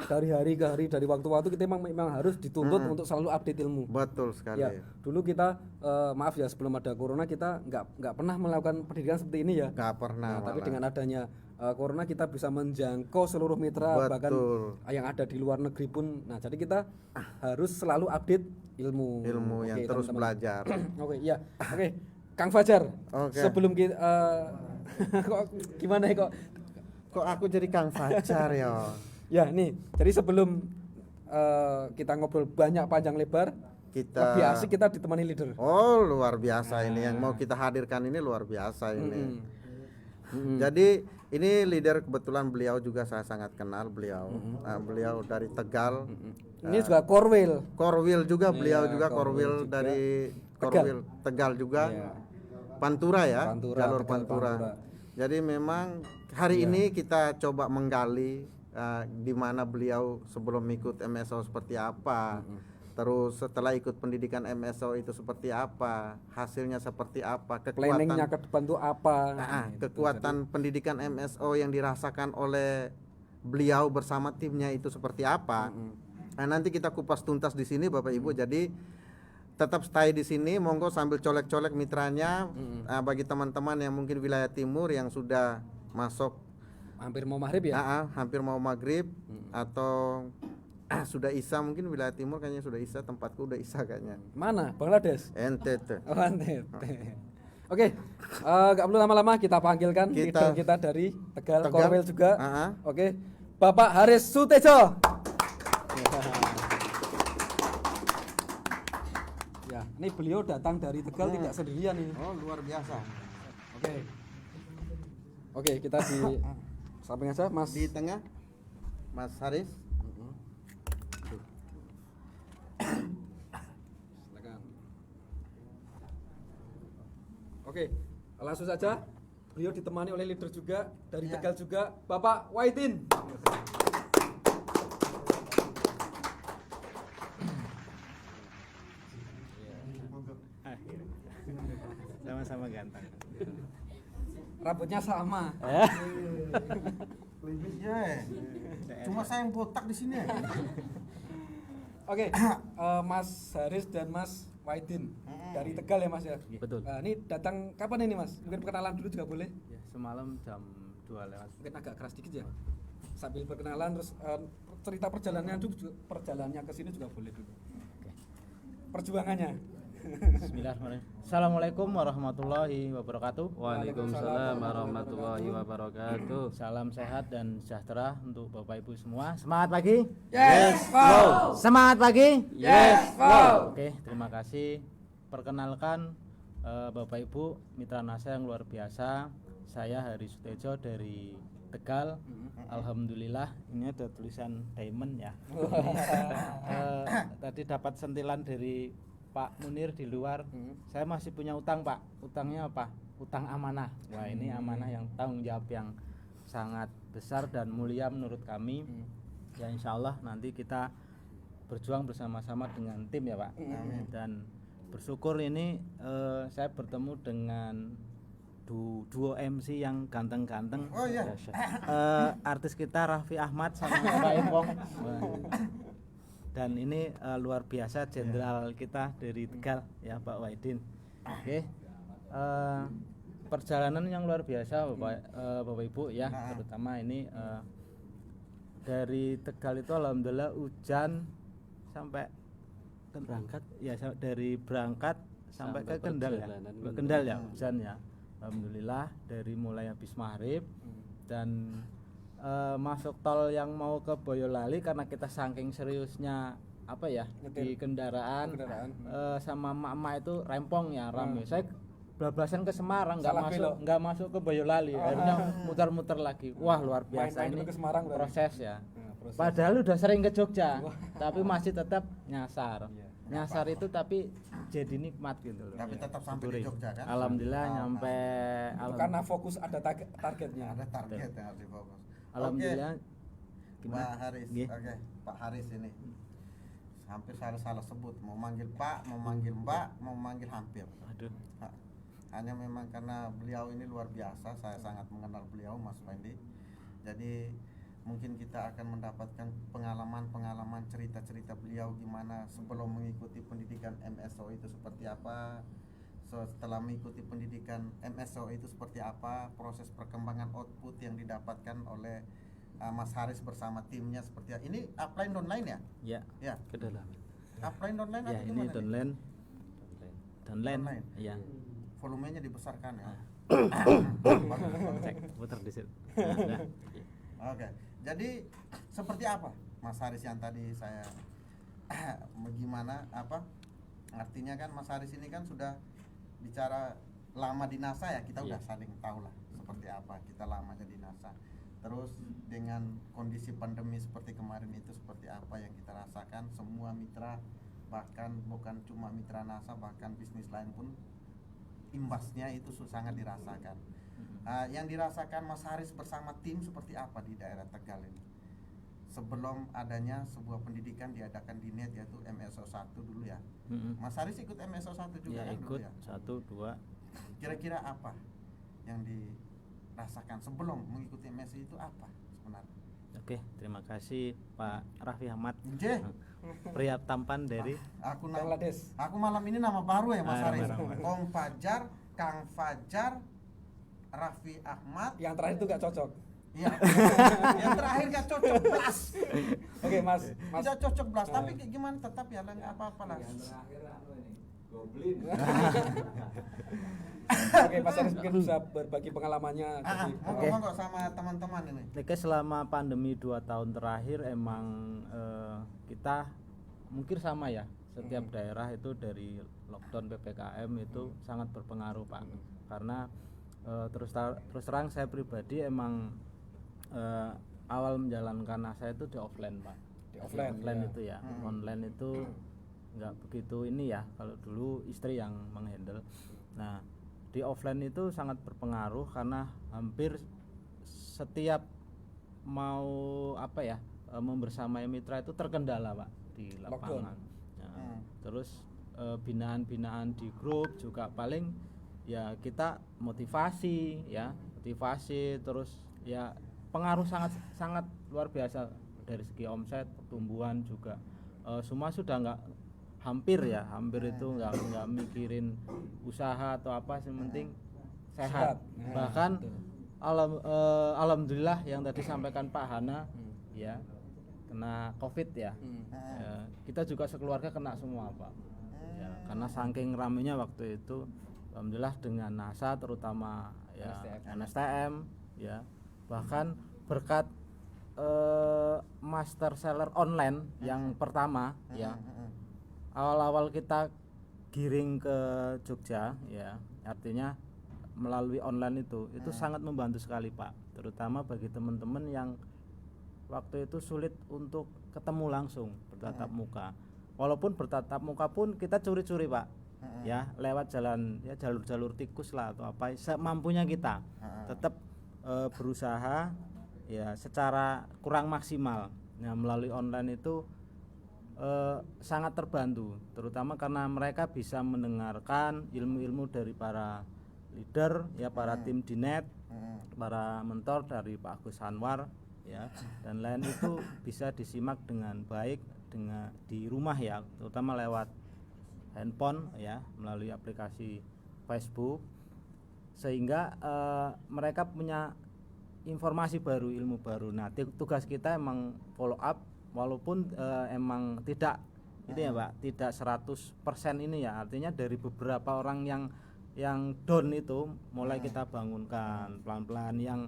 dari hari ke hari, dari waktu ke waktu kita memang harus dituntut untuk selalu update ilmu. betul sekali. Ya, dulu kita maaf ya sebelum ada corona kita nggak pernah melakukan pendidikan seperti ini ya. Nggak pernah. Nah, tapi malah. dengan adanya corona kita bisa menjangkau seluruh mitra Betul. bahkan yang ada di luar negeri pun. Nah, jadi kita harus selalu update ilmu. Ilmu yang Oke, terus teman-teman. belajar. Oke, ya. Oke, Kang Fajar. Oke. Sebelum kita kok gimana ya kok? Kok aku jadi Kang Fajar ya? Ya, nih. Jadi sebelum kita ngobrol banyak panjang lebar, Kita lebih asik kita ditemani leader. Oh, luar biasa ini yang mau kita hadirkan ini luar biasa ini. Mm-mm. Jadi ini leader kebetulan beliau juga saya sangat kenal beliau. Beliau dari Tegal. Ini juga Korwil. Korwil juga beliau Iya, juga Korwil Korwil juga. dari Tegal. Korwil Tegal juga. Iya. Pantura ya, Pantura, jalur Tegal, Pantura. Pantura. Jadi memang hari ini kita coba menggali di mana beliau sebelum ikut MSO seperti apa. Terus setelah ikut pendidikan MSO itu seperti apa, hasilnya seperti apa, Planningnya ke depan tuh apa? kekuatan pendidikan MSO yang dirasakan oleh beliau bersama timnya itu seperti apa. Nah, nanti kita kupas tuntas di sini Bapak Ibu. Jadi tetap stay di sini, monggo sambil colek-colek mitranya. Bagi teman-teman yang mungkin wilayah timur yang sudah masuk Hampir mau maghrib ya? hampir mau maghrib atau sudah isya, mungkin wilayah timur kayaknya sudah isya, tempatku udah isya kayaknya. Mana? Bangladesh. NTT. Oh, NTT. Oke, nggak perlu lama-lama kita panggilkan leader kita dari Tegal, Korwil juga. Oke, Bapak Haris Sutejo. Ya, ini beliau datang dari Tegal tidak sendirian ini. Oh, luar biasa. Oke, kita di samping aja, Mas. Di tengah Mas Haris. Silakan. Oke, langsung saja. Beliau ditemani oleh leader juga dari Tegal juga, Bapak Wahidin. Sama-sama ganteng. Rambutnya sama. Cuma saya yang botak di sini. Oke, Mas Haris dan Mas Wahidin dari Tegal ya Mas ya. Betul. Ini datang kapan ini Mas? Mungkin perkenalan dulu juga boleh. Ya, semalam jam 2 lewat. Mungkin agak keras dikit ya. Sambil perkenalan terus cerita perjalanannya juga, perjalanannya ke sini juga boleh dulu. Perjuangannya. Bismillahirrahmanirrahim. Assalamualaikum warahmatullahi wabarakatuh. Waalaikumsalam warahmatullahi wabarakatuh. Salam sehat dan sejahtera untuk Bapak Ibu semua. Semangat pagi. Yes, wow. Semangat pagi. Yes, wow. Oke, terima kasih. Perkenalkan Bapak Ibu mitra NASA yang luar biasa. Saya Haris Sutejo dari Tegal. Alhamdulillah ini ada tulisan diamond ya. Tadi dapat sentilan dari Pak Munir di luar. Saya masih punya utang Pak. Utangnya apa? Utang amanah. Wah, ini amanah yang tanggung jawab yang sangat besar dan mulia menurut kami. Ya insya Allah nanti kita berjuang bersama-sama dengan tim ya Pak. Dan bersyukur ini saya bertemu dengan duo MC yang ganteng-ganteng. Oh iya. Artis kita Raffi Ahmad sama Pak Epong. Dan ini luar biasa jenderal kita dari Tegal ya Pak Wahidin. Oke. Perjalanan yang luar biasa Bapak Ibu ya, terutama ini dari Tegal itu alhamdulillah hujan sampai berangkat ya dari berangkat sampai ke Kendal ya. perjalanan Ke Kendal ya, hujan ya. Alhamdulillah dari mulai habis maghrib dan masuk tol yang mau ke Boyolali karena kita saking seriusnya apa ya di kendaraan, sama emak-emak itu rempong ya rame. Saya bablasan ke Semarang nggak masuk ke Boyolali, akhirnya muter-muter lagi. Wah luar biasa Main-main ini ke Semarang berarti. proses ya. Proses. Padahal udah sering ke Jogja, tapi masih tetap nyasar. Iya. Nyasar itu tapi jadi nikmat gitu loh. Tapi tetap sampai di Jogja kan? Alhamdulillah Ah, nyampe. Itu karena fokus ada targetnya. Ada target yang harus difokus. Alhamdulillah. Oke, Pak Haris. Nggih. Oke, Pak Haris ini. Hampir salah sebut, mau manggil Pak, mau manggil Mbak, mau manggil hampir. Aduh. Hanya memang karena beliau ini luar biasa, saya sangat mengenal beliau Mas Fendi. Jadi mungkin kita akan mendapatkan pengalaman-pengalaman cerita-cerita beliau gimana sebelum mengikuti pendidikan MSO itu seperti apa, setelah mengikuti pendidikan MSO itu seperti apa, proses perkembangan output yang didapatkan oleh Mas Haris bersama timnya seperti apa. Ini upline downline ya? Ya, Ya. Ke dalam. Upline downline ya atau ini gimana nih? downline. Downline. Downline. Iya. Volumenya dibesarkan ya. Cek putar di situ. Oke, jadi seperti apa Mas Haris yang tadi saya gimana apa artinya kan Mas Haris ini kan sudah bicara lama di NASA ya, kita udah saling tahu lah seperti apa kita lamanya di NASA. Terus dengan kondisi pandemi seperti kemarin itu seperti apa yang kita rasakan, semua mitra bahkan bukan cuma mitra NASA bahkan bisnis lain pun imbasnya itu sangat dirasakan. Yang dirasakan Mas Haris bersama tim seperti apa di daerah Tegal ini? Sebelum adanya sebuah pendidikan diadakan di NET yaitu MSO 1 dulu ya. Mas Haris ikut MSO 1 juga Ya kan dulu ikut ya? 1, 2. Kira-kira apa yang dirasakan sebelum mengikuti MSO itu apa sebenarnya? Oke, terima kasih Pak Raffi Ahmad. J. Pria tampan dari Bangladesh. Aku malam ini nama baru ya Mas Haris. Nama baru. Om Fajar, Kang Fajar, Raffi Ahmad. Yang terakhir itu gak cocok. Iya. Yang terakhir gak cocok belas. Oke, Mas. Tidak cocok belas, tapi kayak gimana tetap ya nggak apa-apa lah. Oke, Mas Haris mungkin bisa berbagi pengalamannya. Ngomong kok sama teman-teman ini. Oke, selama pandemi 2 tahun terakhir emang kita mungkin sama ya, setiap daerah itu dari lockdown PPKM itu sangat berpengaruh Pak. Karena terus terang saya pribadi emang awal menjalankan NASA itu di offline Pak. Di offline, ya. itu ya, online itu nggak begitu ini ya. Kalau dulu istri yang menghandle. Nah di offline itu sangat berpengaruh karena hampir setiap mau apa ya membersamai mitra itu terkendala Pak di lapangan. Nah, terus binaan-binaan di grup juga paling ya kita motivasi terus ya pengaruh sangat luar biasa dari segi omset, pertumbuhan juga semua sudah hampir itu nggak mikirin usaha atau apa, yang penting sehat. Bahkan alhamdulillah yang tadi sampaikan Pak Hana ya kena COVID ya. Kita juga sekeluarga kena semua Pak. Ya, karena saking ramenya waktu itu alhamdulillah dengan NASA terutama ya NSTM ya, bahkan berkat master seller online yang pertama ya, awal-awal kita giring ke Jogja ya, artinya melalui online itu sangat membantu sekali Pak, terutama bagi teman-teman yang waktu itu sulit untuk ketemu langsung bertatap muka. Walaupun bertatap muka pun kita curi-curi Pak, ya lewat jalan ya jalur-jalur tikus lah atau apa, semampunya kita tetap berusaha ya secara kurang maksimal. Nah melalui online itu sangat terbantu, terutama karena mereka bisa mendengarkan ilmu-ilmu dari para leader ya, para tim di NET, para mentor dari Pak Agus Anwar ya, dan lain itu bisa disimak dengan baik di rumah ya, terutama lewat handphone ya, melalui aplikasi Facebook, sehingga mereka punya informasi baru, ilmu baru. Nah tugas kita emang follow up, walaupun emang tidak itu ya Pak, tidak 100% ini ya, artinya dari beberapa orang yang down itu mulai kita bangunkan pelan-pelan, yang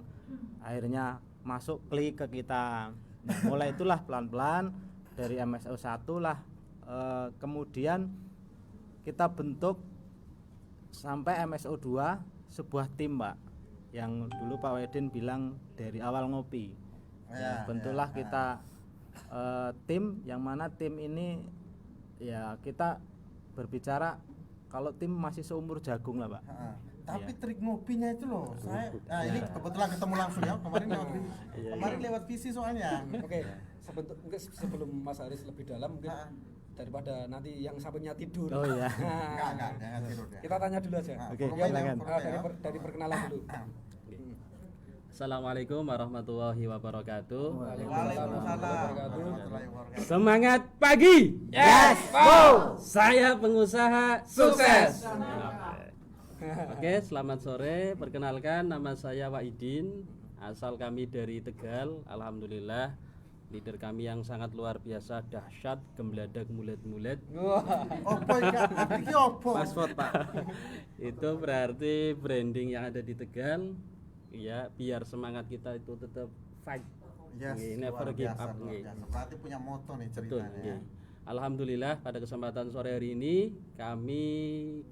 akhirnya masuk klik ke kita. Nah, mulai itulah pelan-pelan dari MSO 1 lah, kemudian kita bentuk sampai MSO 2 sebuah tim Pak, yang dulu Pak Wedin bilang dari awal ngopi. Nah, bentuklah kita tim, yang mana tim ini ya kita berbicara kalau tim masih seumur jagung lah Pak. Tapi trik ngopinya itu loh, saya ini kebetulan ketemu langsung ya, kemarin lewat visi soalnya. Oke, mungkin sebelum Mas Haris lebih dalam mungkin daripada nanti yang sampingnya tidur. Oh iya. Enggak, jangan tidur ya. Kita tanya dulu aja. Oke, Ya, silakan. dari perkenalan dulu. Assalamualaikum warahmatullahi wabarakatuh. Waalaikumsalam warahmatullahi wabarakatuh. Semangat pagi. Yes, saya pengusaha sukses. Oke, selamat sore. Perkenalkan, nama saya Wahidin. Asal kami dari Tegal. Alhamdulillah, leader kami yang sangat luar biasa, dahsyat, gembladak, mulet-mulet. Opo iki opo? Paspor Pak. Itu berarti branding yang ada di Tegal. Ya, biar semangat kita itu tetap fight. Yes, Never luar give biasa, up. luar biasa. Berarti punya moto nih Betul. ceritanya. Alhamdulillah pada kesempatan sore hari ini kami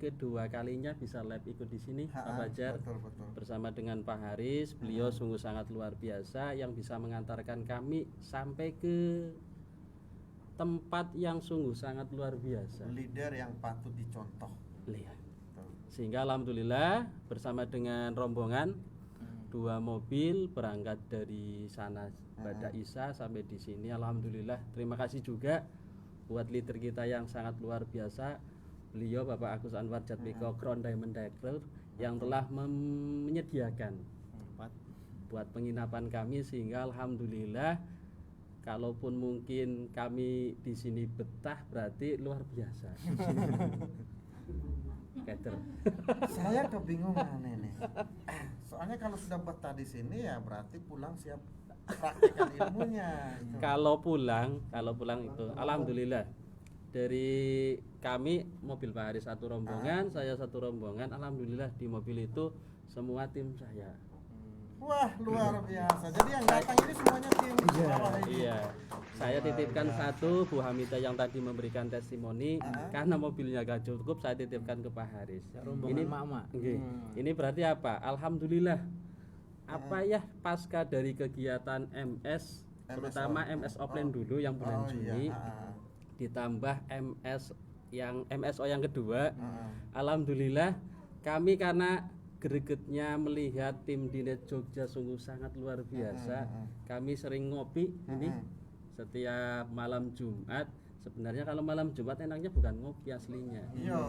kedua kalinya bisa live ikut di sini Pak Fajar, Betul. bersama dengan Pak Haris. Beliau sungguh sangat luar biasa yang bisa mengantarkan kami sampai ke tempat yang sungguh sangat luar biasa. Leader yang patut dicontoh. Lihat. Sehingga alhamdulillah bersama dengan rombongan 2 mobil berangkat dari sana pada Isa sampai di sini. Alhamdulillah, terima kasih juga buat leader kita yang sangat luar biasa, beliau Bapak Agus Anwar Jatmiko Crown Diamond Director, yang telah menyediakan tempat buat penginapan kami, sehingga alhamdulillah kalaupun mungkin kami di sini betah berarti luar biasa. Kader. Saya kebingungan ini. Soalnya kalau sudah betah di sini ya berarti pulang siap praktekkan ilmunya. Kalau pulang itu alhamdulillah dari kami mobil Pak Haris satu rombongan, saya satu rombongan, alhamdulillah di mobil itu semua tim saya. Wah, luar biasa. Jadi yang datang ini semuanya tim bawah ini. Iya. Saya titipkan satu Bu Hamida yang tadi memberikan testimoni, karena mobilnya gak cukup saya titipkan ke Pak Haris. Rombongan mak-mak. Ini berarti apa? Alhamdulillah. Apa ya pasca dari kegiatan MS, terutama MS offline dulu yang bulan Juni, ditambah MSO yang kedua. Alhamdulillah kami karena gregetnya melihat tim Dinet Jogja sungguh sangat luar biasa. Kami sering ngopi ini setiap malam Jumat. Sebenarnya kalau malam Jumat enaknya bukan ngopi aslinya. Iya.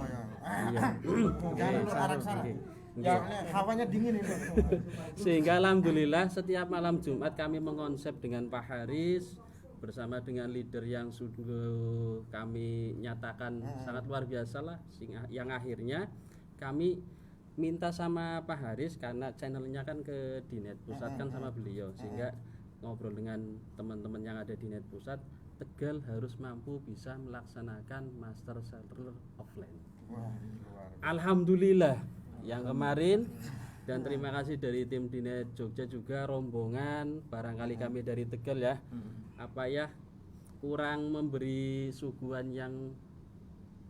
Jangan lu arak sana. Ya, hawanya dingin itu. Sehingga alhamdulillah setiap malam Jumat kami mengonsep dengan Pak Haris bersama dengan leader yang sungguh kami nyatakan sangat luar biasa lah, yang akhirnya kami minta sama Pak Haris karena channelnya kan ke Dinet Pusat kan sama beliau, sehingga ngobrol dengan teman-teman yang ada di Dinet Pusat, Tegal harus mampu bisa melaksanakan master seller offline. Alhamdulillah yang kemarin, dan terima kasih dari tim Dinet Jogja juga, rombongan barangkali kami dari Tegal ya, apa ya, kurang memberi suguhan yang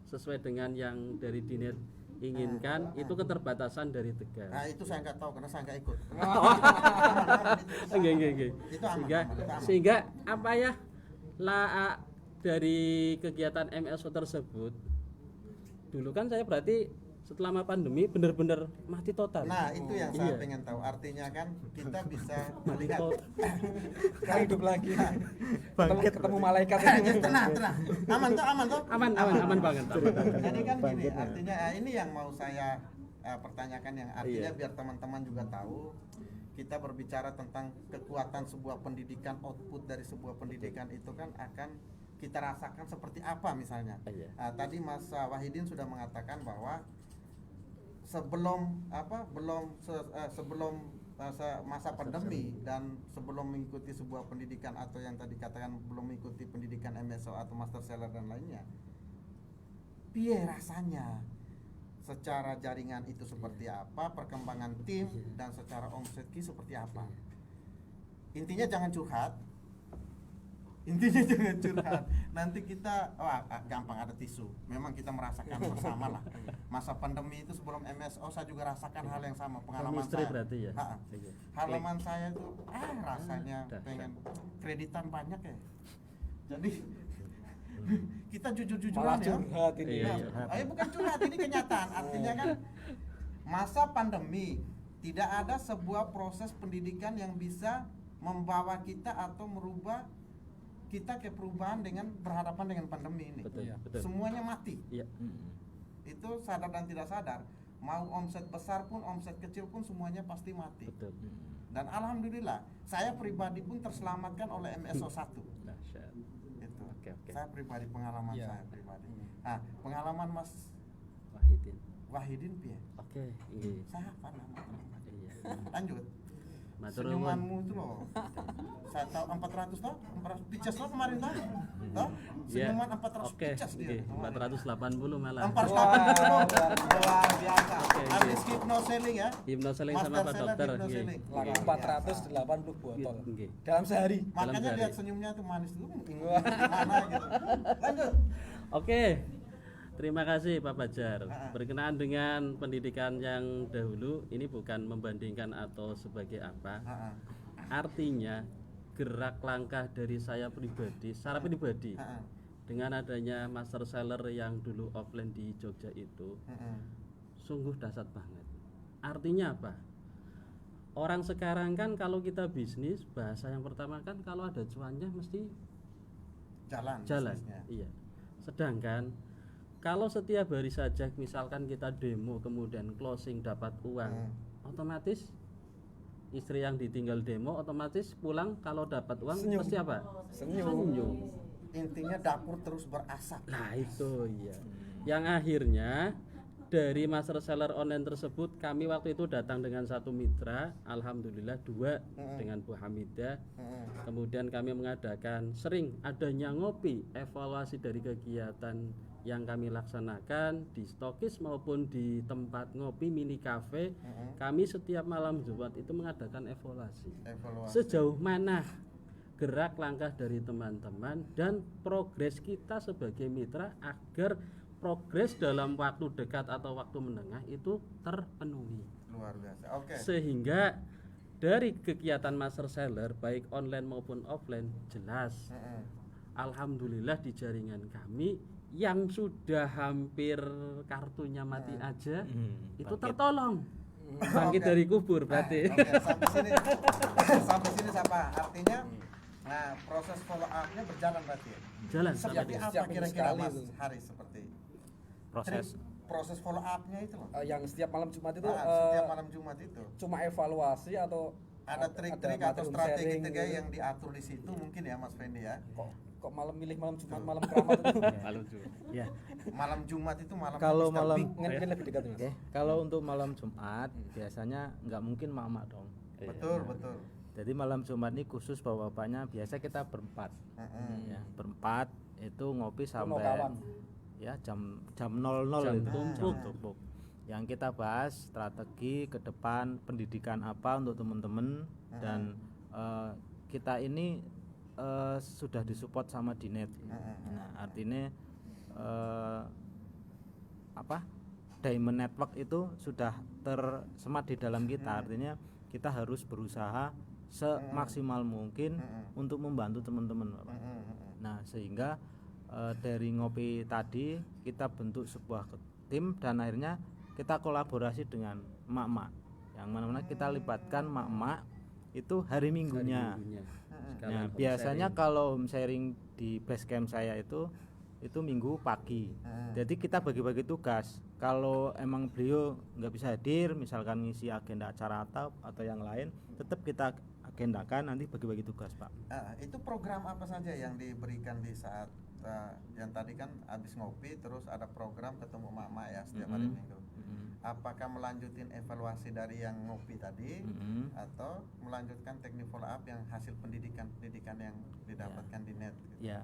sesuai dengan yang dari Dinet inginkan, itu keterbatasan dari Tegal. Nah, itu saya nggak tahu karena saya nggak ikut. Nggih. Itu aman. Sehingga apa ya, dari kegiatan MSO tersebut dulu kan saya berarti setelah pandemi benar-benar mati total. Nah, itu yang saya pengen tahu. Artinya kan kita bisa melihat Sekarang hidup lagi. Ketemu malaikat. Tenang. Aman banget. Jadi kan gini, artinya ini yang mau saya pertanyakan, yang artinya biar teman-teman juga tahu, kita berbicara tentang kekuatan sebuah pendidikan, output dari sebuah pendidikan itu kan akan kita rasakan seperti apa misalnya. Tadi Mas Wahidin sudah mengatakan bahwa sebelum masa pandemi dan sebelum mengikuti sebuah pendidikan atau yang tadi katakan belum mengikuti pendidikan MSO atau master seller dan lainnya, piye rasanya secara jaringan itu seperti apa, perkembangan tim dan secara omset seperti apa. Intinya jangan curhat. Nanti kita gampang ada tisu. Memang kita merasakan bersama lah. Masa pandemi itu sebelum MSO saya juga rasakan hal yang sama, pengalaman Chemistry saya. berarti ya? Iya. Halaman saya tuh rasanya pengen kreditan banyak ya. Jadi kita jujur-jujuran Malah ya. curhat ini. Iya, Ayo bukan curhat, ini kenyataan. Artinya kan masa pandemi tidak ada sebuah proses pendidikan yang bisa membawa kita atau merubah kita ke perubahan dengan berhadapan dengan pandemi ini. Betul, betul. Semuanya mati. Iya. Itu sadar dan tidak sadar. Mau omset besar pun, omset kecil pun semuanya pasti mati. Betul. Dan alhamdulillah, saya pribadi pun terselamatkan oleh MSO 1. Dahsyat. Itu. Oke. Saya pribadi, pengalaman Iya. saya pribadi. Nah, pengalaman Mas Wahidin. Wahidin piye? Oke, iya. Saya apa nama? Iya. Lanjut. Matur nuwun. Senyumanmu itu loh. Saya tahu 400 toh, 400 picas loh kemarin toh. Toh? Senyuman 400 Oke, picas dia. oke. 480 malah. 480 luar biasa. Oke, Habis hypno selling ya. Hypno selling sama Master Pak seller Dokter. hypno Nggih. selling. Laku Luar 480 botol Nggih. dalam sehari. Makanya sehari. lihat senyumnya tuh manis tuh. Mana gitu. Lanjut. Oke. Terima kasih Pak Fajar. Berkenaan dengan pendidikan yang dahulu, ini bukan membandingkan atau sebagai apa. Artinya gerak langkah dari saya pribadi, secara pribadi, dengan adanya master seller yang dulu offline di Jogja itu, sungguh dahsyat banget. Artinya apa? Orang sekarang kan kalau kita bisnis, bahasa yang pertama kan kalau ada cuannya mesti Jalan. bisnisnya. Iya. Sedangkan kalau setiap hari saja misalkan kita demo kemudian closing dapat uang, otomatis istri yang ditinggal demo otomatis pulang kalau dapat uang Senyum. mesti apa? Senyum. Intinya dapur terus berasap. Nah itu iya. Yang akhirnya dari master seller online tersebut kami waktu itu datang dengan satu mitra, alhamdulillah 2 dengan Bu Hamidah. Kemudian kami mengadakan sering adanya ngopi, evaluasi dari kegiatan yang kami laksanakan di stokis maupun di tempat ngopi mini cafe. Kami setiap malam Jumat itu mengadakan evaluasi. Sejauh mana gerak langkah dari teman-teman dan progres kita sebagai mitra agar progres dalam waktu dekat atau waktu menengah itu terpenuhi. Luar biasa. Oke. Sehingga dari kegiatan master seller baik online maupun offline jelas alhamdulillah di jaringan kami yang sudah hampir kartunya mati aja itu tertolong bangkit dari kubur berarti. Oke, sampai sini siapa? Artinya nah proses follow up-nya berjalan berarti ya? Jalan Seperti sampai apa setiap minggu kira-kira sekali Mas itu. Hari seperti Proses follow up-nya itu loh. Yang setiap malam Jumat itu Setiap malam Jumat itu cuma evaluasi atau ada trik-trik atau materi strategi sharing tiga gitu. yang diatur di situ mungkin ya Mas Fendi ya. Kok malam milih malam Jumat, malam keramat itu? ya. Malam Jumat itu malam Kalau Mr. malam Big. Mungkin lebih dekat Mas. Oke, kalau untuk malam Jumat biasanya nggak mungkin mak-mak dong. Betul, betul. Jadi malam Jumat ini khusus bapak-bapaknya biasa kita berempat. Ya, berempat itu ngopi sampai kawan. ya jam 00 Jam itu tumpuk. jam tumpuk. Yang kita bahas strategi ke depan pendidikan apa untuk teman-teman dan kita ini sudah disupport sama Dinet. Nah, artinya Diamond Network itu sudah tersemat di dalam kita. Artinya kita harus berusaha semaksimal mungkin untuk membantu teman-teman, Bapak. Nah, sehingga dari ngopi tadi kita bentuk sebuah tim dan akhirnya kita kolaborasi dengan emak-emak. Yang mana-mana kita libatkan emak-emak itu hari Minggunya. Nah, biasanya kalau home sharing di base camp saya itu Minggu pagi. Jadi kita bagi-bagi tugas. Kalau emang beliau nggak bisa hadir, misalkan ngisi agenda acara atau yang lain, tetap kita agendakan nanti bagi-bagi tugas, Pak. Itu program apa saja yang diberikan di saat yang tadi kan habis ngopi terus ada program ketemu mama ya setiap hari Minggu. apakah melanjutin evaluasi dari yang ngopi tadi atau melanjutkan teknik follow up yang hasil pendidikan yang didapatkan di net gitu. Ya,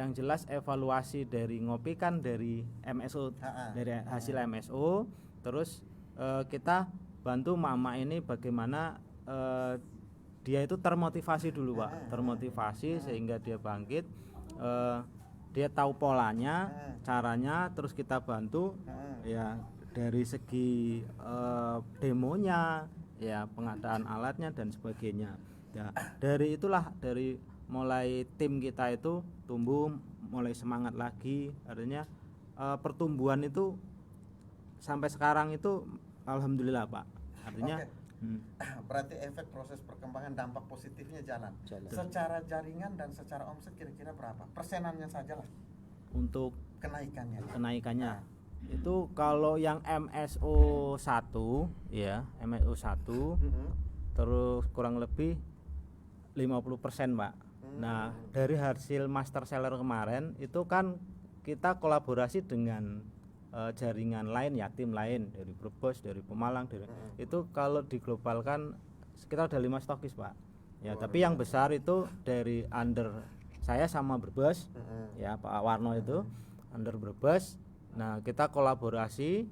yang jelas evaluasi dari ngopi kan dari MSO, dari hasil MSO, terus kita bantu mama ini bagaimana dia itu termotivasi dulu Pak, termotivasi sehingga dia bangkit, dia tahu polanya, caranya, terus kita bantu ya dari segi demonya, ya pengadaan alatnya dan sebagainya. Ya, dari itulah dari mulai tim kita itu tumbuh, mulai semangat lagi, artinya pertumbuhan itu sampai sekarang itu alhamdulillah Pak. Artinya berarti efek proses perkembangan dampak positifnya jalan. Secara jaringan dan secara omset kira-kira berapa? Persenannya saja lah untuk kenaikannya. Itu kalau yang MSO 1 ya, MSO 1 terus kurang lebih 50% Pak. Nah, dari hasil master seller kemarin itu kan kita kolaborasi dengan jaringan lain ya, tim lain dari Brebes, dari Pemalang, dari itu kalau diglobalkan sekitar ada 5 stokis Pak. Ya, tapi yang besar itu dari under saya sama Brebes, ya Pak Warno itu under Brebes. Nah, kita kolaborasi.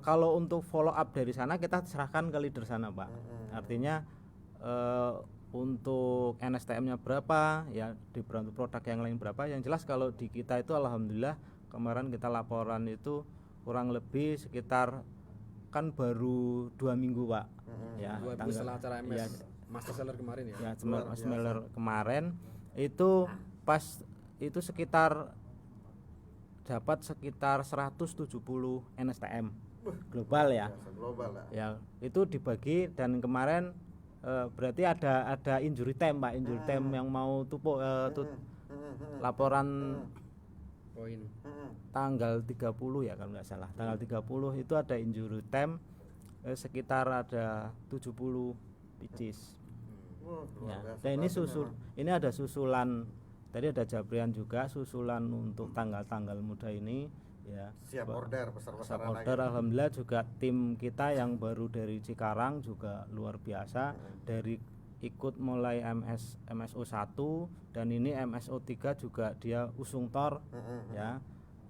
Kalau untuk follow up dari sana kita serahkan ke leader sana Pak. Artinya untuk NSTM-nya berapa, ya di produk yang lain berapa. Yang jelas kalau di kita itu alhamdulillah kemarin kita laporan itu kurang lebih sekitar kan baru 2 minggu Pak. Ya, 2 minggu setelah acara MS Master Seller kemarin ya. Ya, Seller kemarin itu pas itu sekitar dapat sekitar 170 NSTM global ya. Ya, itu dibagi dan kemarin berarti ada injury time Pak, injury time yang mau laporan Poin. tanggal 30 ya kalau nggak salah. Tanggal 30 itu ada injury time sekitar ada 70 pieces. Ya. Dan ini ada susulan. Tadi ada Jabrian juga susulan untuk tanggal-tanggal muda ini ya. Siap order besar-besaran lagi. Alhamdulillah juga tim kita yang baru dari Cikarang juga luar biasa dari ikut mulai MSO 1 dan ini MSO 3 juga dia usung tor ya.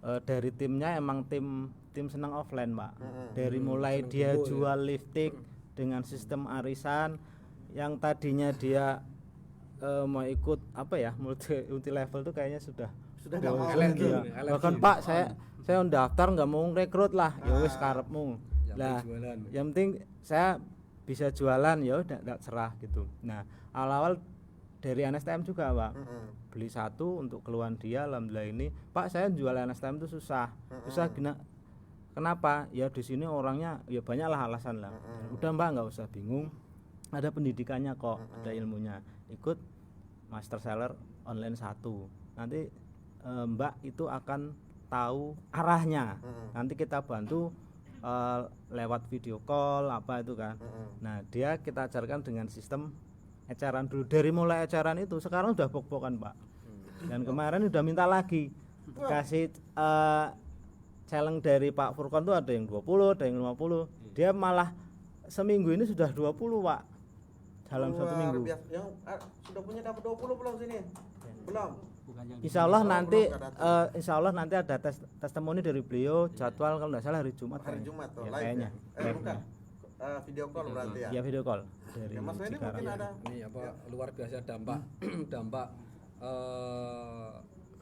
Dari timnya emang tim senang offline Pak. Dari mulai dia jual lifting dengan sistem arisan yang tadinya dia mau ikut apa ya multi level tuh kayaknya sudah nggak mau lagi ya. Bahkan Pak saya daftar nggak mau rekrut lah, ya wis karepmu lah, yang penting saya bisa jualan ya udah enggak serah gitu. Nah, awal dari NSTM juga Pak, beli satu untuk keluhan dia, alhamdulillah ini Pak saya jual NSTM itu susah kenapa ya, di sini orangnya ya banyak lah alasan lah. Udah Mbak nggak usah bingung, ada pendidikannya kok, ada ilmunya, ikut master seller online 1 nanti Mbak itu akan tahu arahnya, nanti kita bantu lewat video call apa itu kan. Nah dia kita ajarkan dengan sistem eceran dulu, dari mulai eceran itu sekarang udah pok-pokan Pak. Dan kemarin udah minta lagi kasih challenge dari Pak Furkon tuh ada yang 20, ada yang 50. Dia malah seminggu ini sudah 20 Pak dalam satu minggu. Yang sudah punya dapat 20 belum sini? Belum. Insya Allah nanti ada testimoni dari beliau, jadwal kalau nggak salah hari Jumat. Hari Jumat tuh ya, live kayaknya. ya? Bukan. Video call berarti ya? Ya video call dari ya, Mas Randy Cikarang. mungkin ada. Ini apa luar biasa dampak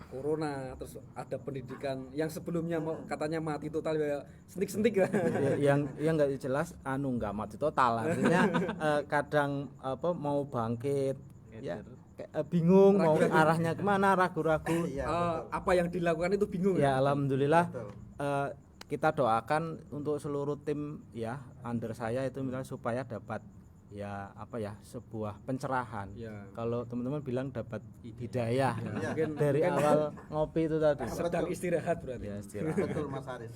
corona, terus ada pendidikan yang sebelumnya katanya mati total ya, sentik-sentik lah. yang nggak jelas nggak mati total, artinya kadang mau bangkit ya bingung mau arahnya kemana, ragu-ragu. Apa yang dilakukan itu bingung ya. Alhamdulillah kita doakan untuk seluruh tim ya under saya itu misalnya supaya dapat ya sebuah pencerahan ya. Kalau teman-teman bilang dapat hidayah ya. Mungkin dari awal ngopi itu tadi sedang istirahat berarti ya, istirahat. Betul Mas Haris,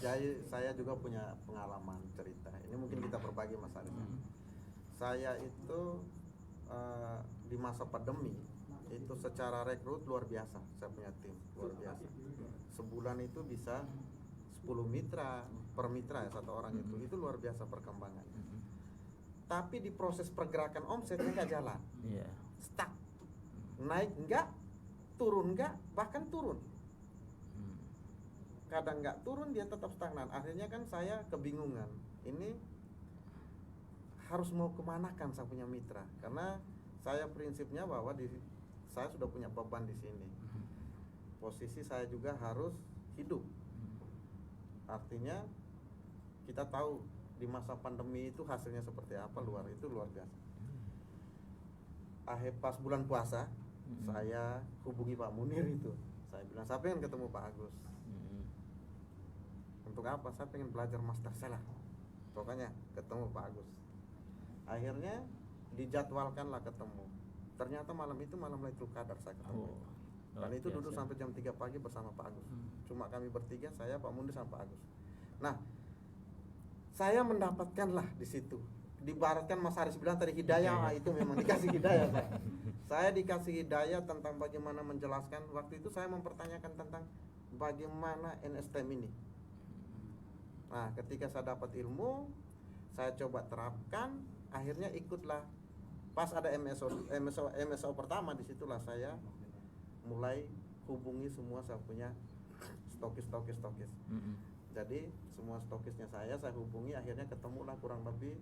saya juga punya pengalaman cerita ini, mungkin kita berbagi Mas Haris. Saya itu di masa pandemi itu secara rekrut luar biasa, saya punya tim luar biasa. Sebulan itu bisa 10 mitra per mitra ya, satu orang itu luar biasa perkembangan. Tapi di proses pergerakan omsetnya nggak jalan, stuck, naik enggak, turun enggak, bahkan turun. Kadang nggak turun, dia tetap stagnan. Akhirnya kan saya kebingungan, ini harus mau kemanakan saya punya mitra, karena saya prinsipnya bahwa saya sudah punya beban di sini. Posisi saya juga harus hidup. Artinya kita tahu di masa pandemi itu hasilnya seperti apa, luar biasa. Pas bulan puasa saya hubungi Pak Munir itu. Saya bilang saya pengen ketemu Pak Agus. Untuk apa? Saya pengen belajar master seller. Pokoknya ketemu Pak Agus. Akhirnya dijadwalkanlah ketemu. Ternyata malam itu malam Lailatul Qadar saya ketemu. Dan itu duduk sampai jam 3 pagi bersama Pak Agus. Cuma kami bertiga, saya, Pak Munir, sama Pak Agus. Nah, saya mendapatkanlah di situ. Dibaratkan Mas Haris bilang tadi hidayah, itu memang dikasih hidayah, Pak. Saya dikasih hidayah tentang bagaimana menjelaskan. Waktu itu saya mempertanyakan tentang bagaimana NSTM ini. Nah, ketika saya dapat ilmu, saya coba terapkan, akhirnya ikutlah. Pas ada MSO pertama, disitulah saya mulai hubungi semua saya punya stokis. Jadi semua stokisnya saya hubungi, akhirnya ketemulah kurang lebih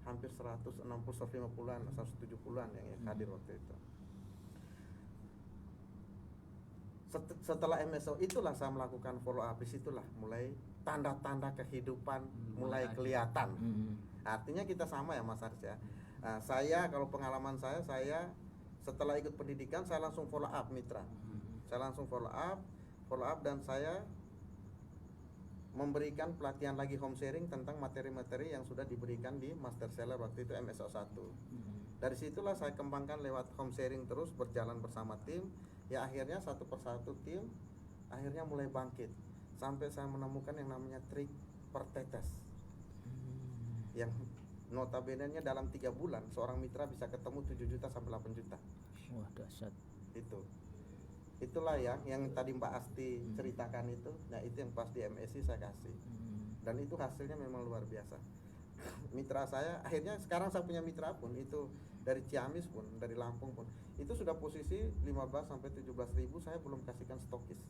hampir 160-150-an, 170-an yang hadir waktu itu. Setelah MSO itulah saya melakukan follow up, disitulah mulai tanda-tanda kehidupan mulai kelihatan. Artinya kita sama ya Mas Haris ya. Nah, saya kalau pengalaman saya setelah ikut pendidikan saya langsung follow up mitra. Saya langsung follow up dan saya memberikan pelatihan lagi home sharing tentang materi-materi yang sudah diberikan di Master Seller waktu itu MSO 1. Dari situlah saya kembangkan lewat home sharing terus berjalan bersama tim. Ya akhirnya satu persatu tim akhirnya mulai bangkit sampai saya menemukan yang namanya trik per tetes. Yang notabene-nya dalam 3 bulan seorang mitra bisa ketemu 7 juta sampai 8 juta. Wah, dahsyat. Itulah yang tadi Mbak Asti ceritakan itu. Nah, itu yang pas di MSI saya kasih. Dan itu hasilnya memang luar biasa. Mitra saya akhirnya sekarang saya punya mitra pun itu dari Ciamis pun, dari Lampung pun. Itu sudah posisi 15 sampai 17 ribu saya belum kasihkan stokis.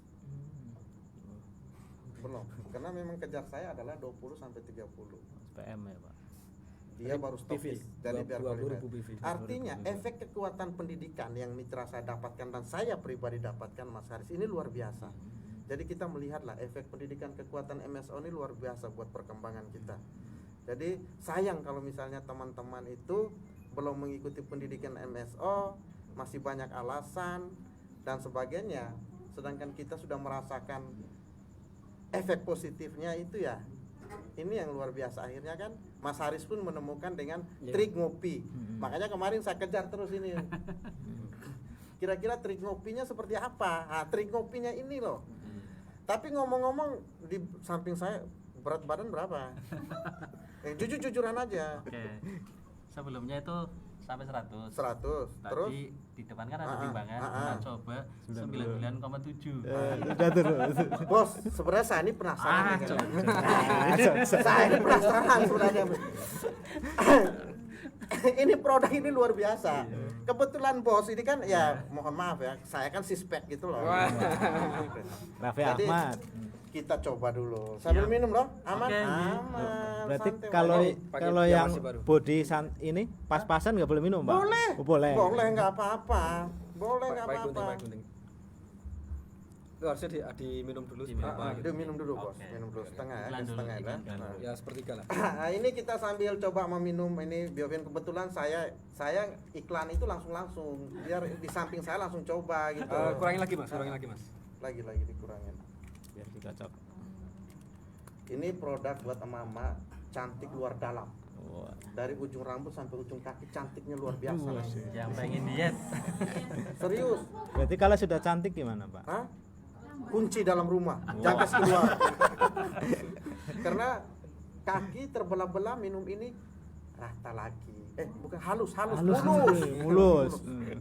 Belum. Karena memang kejar saya adalah 20 sampai 30. PM ya, Pak. Dia baru stokis dari biar artinya efek kekuatan pendidikan yang mitra saya dapatkan dan saya pribadi dapatkan Mas Haris ini luar biasa. Jadi kita melihatlah efek pendidikan kekuatan MSO ini luar biasa buat perkembangan kita. Jadi sayang kalau misalnya teman-teman itu belum mengikuti pendidikan MSO, masih banyak alasan dan sebagainya, sedangkan kita sudah merasakan efek positifnya itu ya. Ini yang luar biasa. Akhirnya kan Mas Haris pun menemukan dengan trik ngopi. Makanya kemarin saya kejar terus ini. Kira-kira trik ngopinya seperti apa? Nah, trik ngopinya ini loh. Tapi ngomong-ngomong di samping saya berat badan berapa? Jujur-jujuran aja. Oke. Sebelumnya itu sampai 100. 100. Tadi Terus di depan kan ada timbangan, kita coba 99,7. Sudah terus. Bos, sebenarnya saya ini penasaran. Saya ini penasaran sebenarnya. Ini produk ini luar biasa. Kebetulan bos ini kan ya mohon maaf ya, saya kan sispek gitu loh. Raffi Jadi, Ahmad. kita coba dulu. Sambil minum loh, aman. Oke. Aman. Berarti santai, kalau Pak. Pakai yang masih baru. body ini pas-pasan nggak boleh minum, Pak? Boleh. Oh, boleh. Boleh nggak apa-apa. Boleh nggak Baik gunting, apa-apa. baik gunting. Itu harusnya diminum dulu Diminum. seberapa gitu. Dia minum dulu bos, Oke. minum dulu setengah ya, Iklan dulu, setengah ya. iklan dulu. Nah. Ya sepertiga lah. Nah, ini kita sambil coba meminum ini Biovin, kebetulan saya iklan itu langsung biar di samping saya langsung coba gitu. Kurangin lagi mas, Lagi dikurangin. Biar dikocok. Ini produk buat emak-emak cantik luar dalam. Wah. Dari ujung rambut sampai ujung kaki cantiknya luar biasa. Yang pengen diet. Serius. Berarti kalau sudah cantik gimana, Pak? Hah? Kunci dalam rumah, jangan kasih keluar. Karena kaki terbelah-belah minum ini rata lagi. Bukan halus, mulus.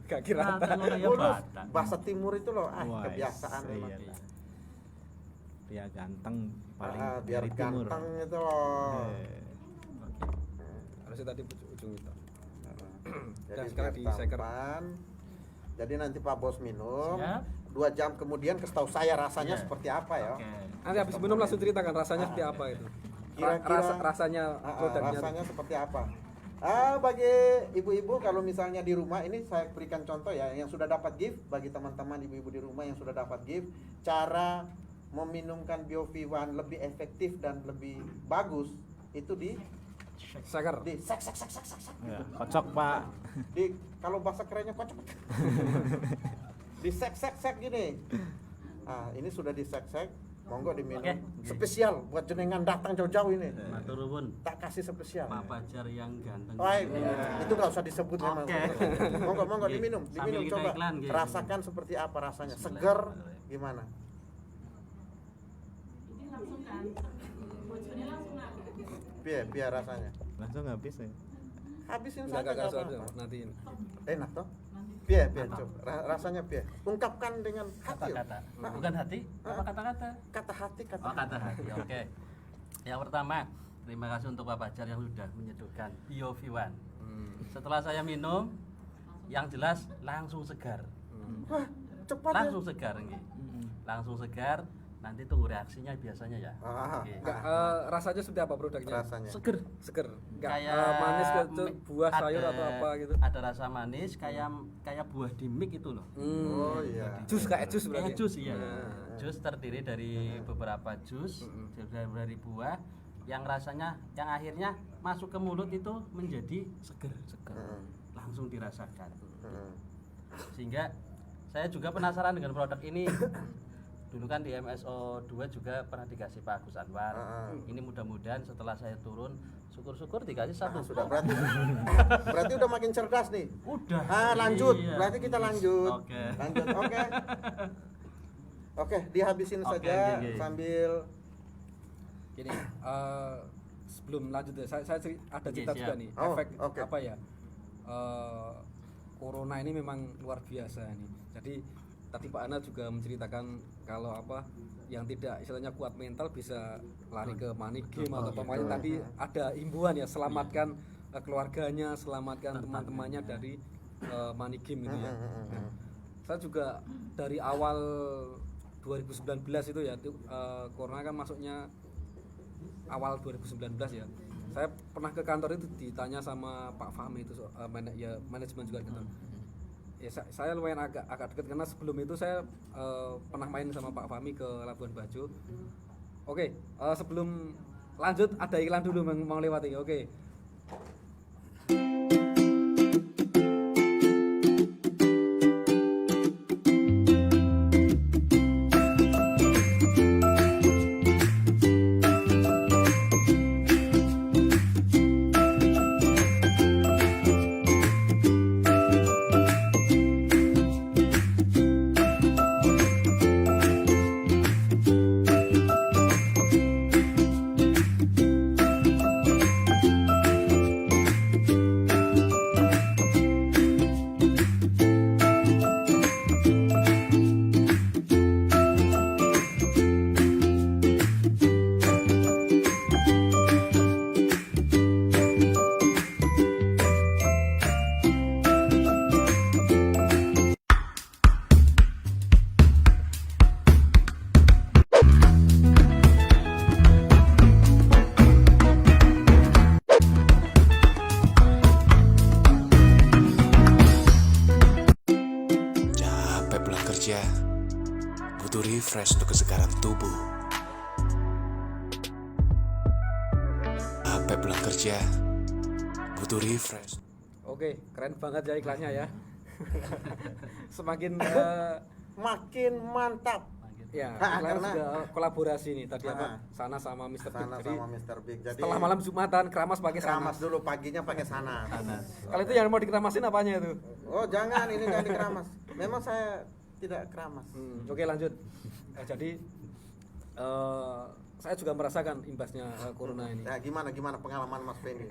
Gak kira. Rata kayak Mulus. batang. Bahasa timur itu loh, Wah, kebiasaan iya. memang. pria ganteng paling biar dari timur. ganteng itu loh. Harusnya tadi ujung itu. Jadi Dan sekarang biar di shaker. tampan. Jadi nanti Pak Bos minum. Siap. 2 jam kemudian kasih tahu saya rasanya Iya. seperti apa ya. Oke. Nanti habis minum langsung ceritakan rasanya seperti apa itu. Kira-kira Rasanya produknya. rasanya seperti apa? Bagi ibu-ibu kalau misalnya di rumah ini saya berikan contoh ya yang sudah dapat gift bagi teman-teman ibu-ibu di rumah yang sudah dapat gift cara meminumkan BioV1 lebih efektif dan lebih bagus itu di Shaker. sek. Ya, kocok Pak. Di kalau bahasa kerennya kocok. Di sek gini. Ini sudah di sek. Monggo diminum. Oke. Spesial buat jenengan datang jauh-jauh ini. Matur nuwun. Tak kasih spesial. Pak Fajar yang ganteng. Itu nggak usah disebut memang. Oke. Monggo Oke. diminum Sambil kita coba. iklan, Ge. Rasakan seperti apa rasanya. Seger gimana? Biar rasanya. Langsung habis ya. Habisin Enggak saja nggak usah apa-apa. nanti ini. Enak toh? Biar coba. Rasanya biar. Ungkapkan dengan hati. Kata-kata. Bukan hati, apa kata-kata? Kata hati. Oh, kata hati. Oke. Yang pertama, terima kasih untuk Pak Fajar yang sudah menyeduhkan BioV1. Setelah saya minum, yang jelas langsung segar. Wah, cepat Langsung segar nggih. Langsung segar. Nanti tunggu reaksinya biasanya ya. Oke. Enggak, rasanya seperti apa produknya? rasanya. Seger. Seger. Enggak Kayak manis ke buah ada- sayur atau apa gitu. Ada rasa manis kayak buah di mix itu loh. Oh iya. Jus kayak jus berarti. Jus iya. Jus terdiri dari beberapa jus dari buah yang rasanya yang akhirnya masuk ke mulut itu menjadi seger. Langsung dirasakan. Sehingga saya juga penasaran dengan produk ini. Dulu kan di MSO 2 juga pernah dikasih Pak Agus Anwar. Ini mudah-mudahan setelah saya turun, syukur-syukur dikasih satu. Sudah berarti udah makin cerdas nih. Udah. Lanjut. Iya. Berarti kita lanjut. Oke. Lanjut. Oke, dihabisin Oke, saja oke. sambil Gini, sebelum lanjut ya, saya ada Oke, cerita juga siap. nih, Oh, efek oke. apa ya? Corona ini memang luar biasa nih. Jadi tadi Pak Ana juga menceritakan kalau apa yang tidak istilahnya kuat mental bisa lari ke money game atau pokoknya tadi ada himbauan ya selamatkan keluarganya, selamatkan teman-temannya dari money game itu ya. Nah, saya juga dari awal 2019 itu ya, corona kan masuknya awal 2019 ya. Saya pernah ke kantor itu ditanya sama Pak Fahmi itu ya manajemen juga gitu. Ya saya lumayan agak dekat karena sebelum itu saya pernah main sama Pak Fahmi ke Labuan Bajo. Oke, sebelum lanjut ada iklan dulu mau lewati. Oke. Capek pulang kerja, butuh refresh untuk kesegaran tubuh. Capek pulang kerja, butuh refresh. Oke, keren banget ya iklannya ya. Semakin makin mantap. ya, Nah, iklannya karena- sudah kolaborasi nih tadi apa? Ah. Sana sama Mr. Big. Sana Jadi sama Mr. Big. Jadi setelah malam Jumatan keramas pakai sana. keramas dulu paginya pakai sana. Kalau itu yang mau dikeramasin apanya itu? Oh, jangan ini jangan dikeramas. Memang saya tidak keramas. Oke, lanjut. Jadi saya juga merasakan imbasnya corona ini. Nah, gimana pengalaman Mas Fendi?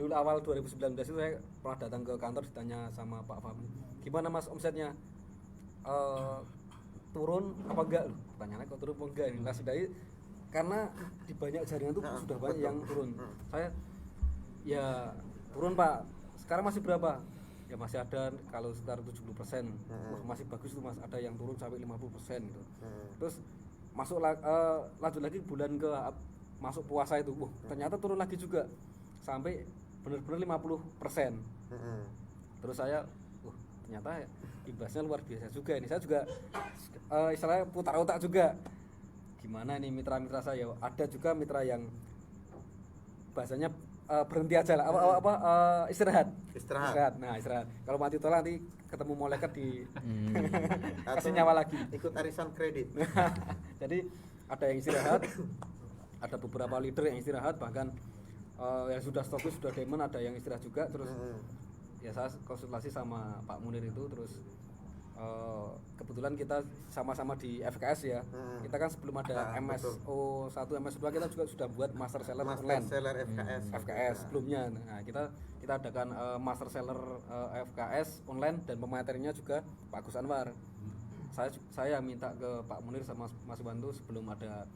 Dulu awal 2019 itu saya pernah datang ke kantor ditanya sama Pak Fahmi, gimana Mas omsetnya? turun apa enggak loh. Pertanyaannya kok turun apa enggak ini Mas Hidayat, karena di banyak jaringan tuh sudah banyak yang turun. Saya ya turun Pak, sekarang masih berapa? Ya masih ada kalau sekitar 70%. Wah, masih bagus tuh Mas, ada yang turun sampai 50% gitu. Terus masuk lanjut lagi bulan ke masuk puasa itu, ternyata turun lagi juga sampai benar-benar 50%. Terus saya, ternyata imbasnya luar biasa juga ini. Saya juga istilahnya putar otak juga. Gimana ini mitra-mitra saya? Ada juga mitra yang bahasanya berhenti aja lah, istirahat. Nah, istirahat. Kalau mati tolak nanti ketemu malaikat di kasih nyawa lagi. Ikut arisan kredit. Jadi ada yang istirahat, ada beberapa leader yang istirahat, bahkan yang sudah stokis, sudah diamond, ada yang istirahat juga. Terus ya saya konsultasi sama Pak Munir itu, terus kebetulan kita sama-sama di FKS ya. Kita kan sebelum ada MSO 1, MSO 2 kita juga sudah buat master seller online. FKS sebelumnya. Nah, kita adakan master seller FKS online dan pematerinya juga Pak Gus Anwar. Saya minta ke Pak Munir sama Mas Bantu sebelum ada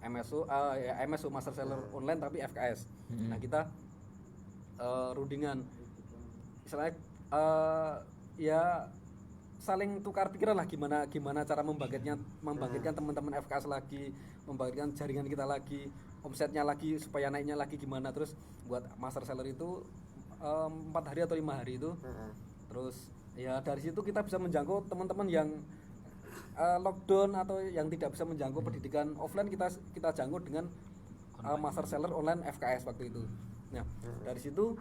MSO master seller online tapi FKS. Nah, kita rundingan istilahnya ya saling tukar pikiran lah, gimana cara membangkitkan teman-teman FKS lagi, membangkitkan jaringan kita lagi, omsetnya lagi supaya naiknya lagi gimana. Terus buat master seller itu 4 hari atau 5 hari itu. Terus ya dari situ kita bisa menjangkau teman-teman yang lockdown atau yang tidak bisa menjangkau pendidikan offline, kita jangkau dengan master seller online FKS waktu itu. Nah, dari situ